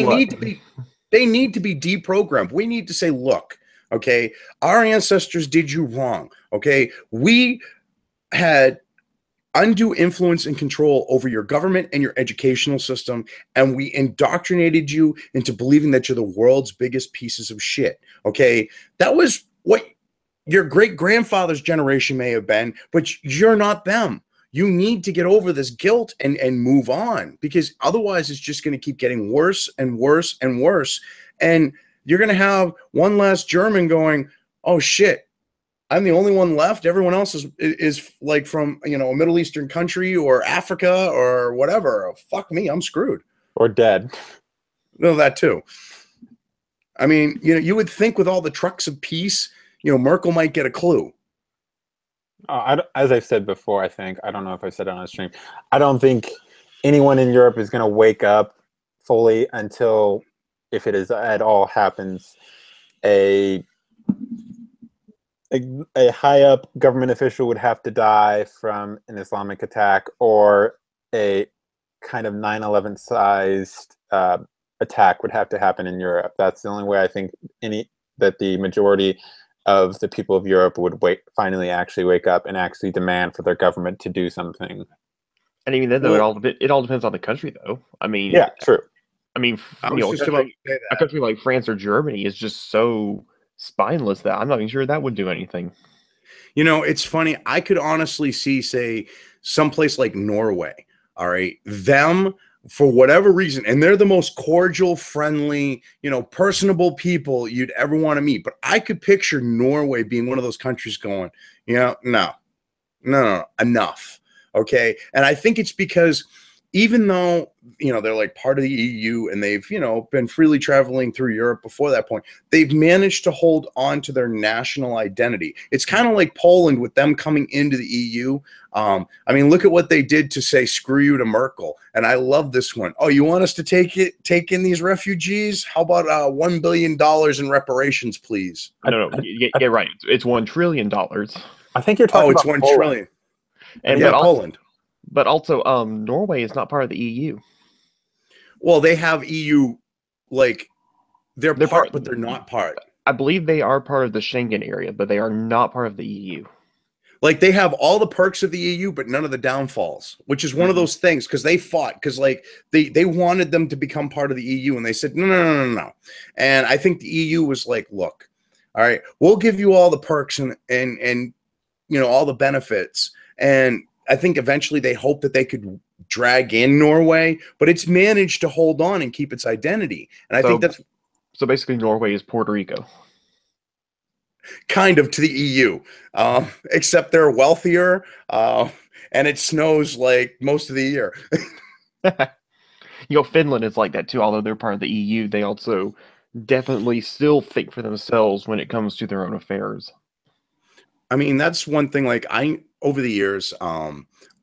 need to be deprogrammed. We need to say, look, okay, our ancestors did you wrong. Okay, we had undue influence and control over your government and your educational system, and we indoctrinated you into believing that you're the world's biggest pieces of shit. Okay, that was what your great-grandfather's generation may have been, but you're not them. You need to get over this guilt and move on, because otherwise it's just going to keep getting worse and worse and worse. And you're going to have one last German going, oh shit, I'm the only one left. Everyone else is like from, you know, a Middle Eastern country or Africa or whatever. Fuck me, I'm screwed. Or dead. No, that too. I mean, you know, you would think with all the trucks of peace, you know, Merkel might get a clue. As I've said before, I think, I don't know if I said it on a stream, I don't think anyone in Europe is going to wake up fully until, if it is at all happens, a high up government official would have to die from an Islamic attack, or a kind of 9/11 sized attack would have to happen in Europe. That's the only way I think that the majority of the people of Europe would finally actually wake up and actually demand for their government to do something. And even then, though, it all depends on the country, though. I mean, yeah, true. I mean, a country like France or Germany is just so spineless that I'm not even sure that would do anything. You know, it's funny. I could honestly see, say, someplace like Norway. All right, them, for whatever reason, and they're the most cordial, friendly, you know, personable people you'd ever want to meet. But I could picture Norway being one of those countries going, you know, no, enough. Okay. And I think it's because even though, you know, they're like part of the EU and they've, you know, been freely traveling through Europe before that point, they've managed to hold on to their national identity. It's kind of like Poland with them coming into the EU. I mean, look at what they did to say, screw you to Merkel. And I love this one. Oh, you want us to take in these refugees? How about $1 billion in reparations, please? No, yeah, right. It's $1 trillion. I think you're talking about $1 trillion. And yeah, Poland. But also, Norway is not part of the EU. Well, they have EU, like, they're part, but they're not part. I believe they are part of the Schengen area, but they are not part of the EU. Like, they have all the perks of the EU, but none of the downfalls, which is one of those things, because they fought, because, like, they wanted them to become part of the EU, and they said, no. And I think the EU was like, look, all right, we'll give you all the perks and you know, all the benefits, and I think eventually they hoped that they could drag in Norway, but it's managed to hold on and keep its identity. And I think that's... So basically Norway is Puerto Rico. kind of to the EU, except they're wealthier, and it snows like most of the year. Finland is like that too. Although they're part of the EU, they also definitely still think for themselves when it comes to their own affairs. I mean, that's one thing. Like over the years,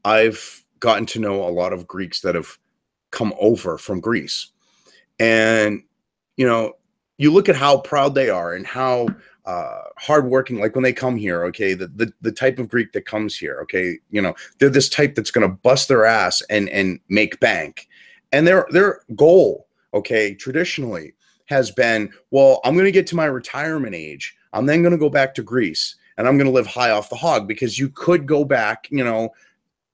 I've gotten to know a lot of Greeks that have come over from Greece, and you look at how proud they are and how hardworking. Like when they come here, okay, the type of Greek that comes here, okay, they're this type that's going to bust their ass and make bank, and their goal, okay, traditionally has been, well, I'm going to get to my retirement age. I'm then going to go back to Greece and I'm going to live high off the hog, because you could go back,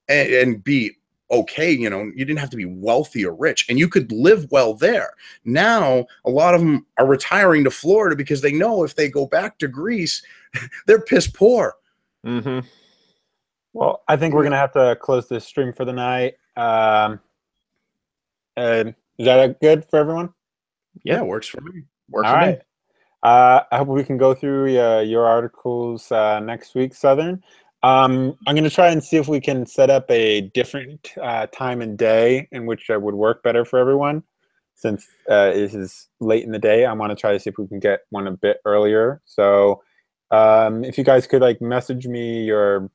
and be okay. You didn't have to be wealthy or rich, and you could live well there. Now, a lot of them are retiring to Florida because they know if they go back to Greece, they're piss poor. Mm-hmm. Well, I think we're going to have to close this stream for the night. Is that good for everyone? Yeah, it works for me. Works for me. I hope we can go through your articles next week, Southern. I'm going to try and see if we can set up a different time and day in which would work better for everyone. Since it is late in the day, I want to try to see if we can get one a bit earlier. So if you guys could message me your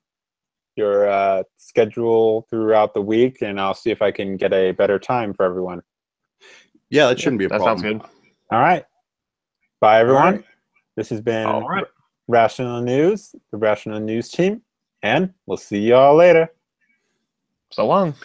schedule throughout the week, and I'll see if I can get a better time for everyone. Yeah, that shouldn't be a problem. That sounds good. All right. Bye, everyone. All right. This has been Rational News, the Rational News team, and we'll see you all later. So long.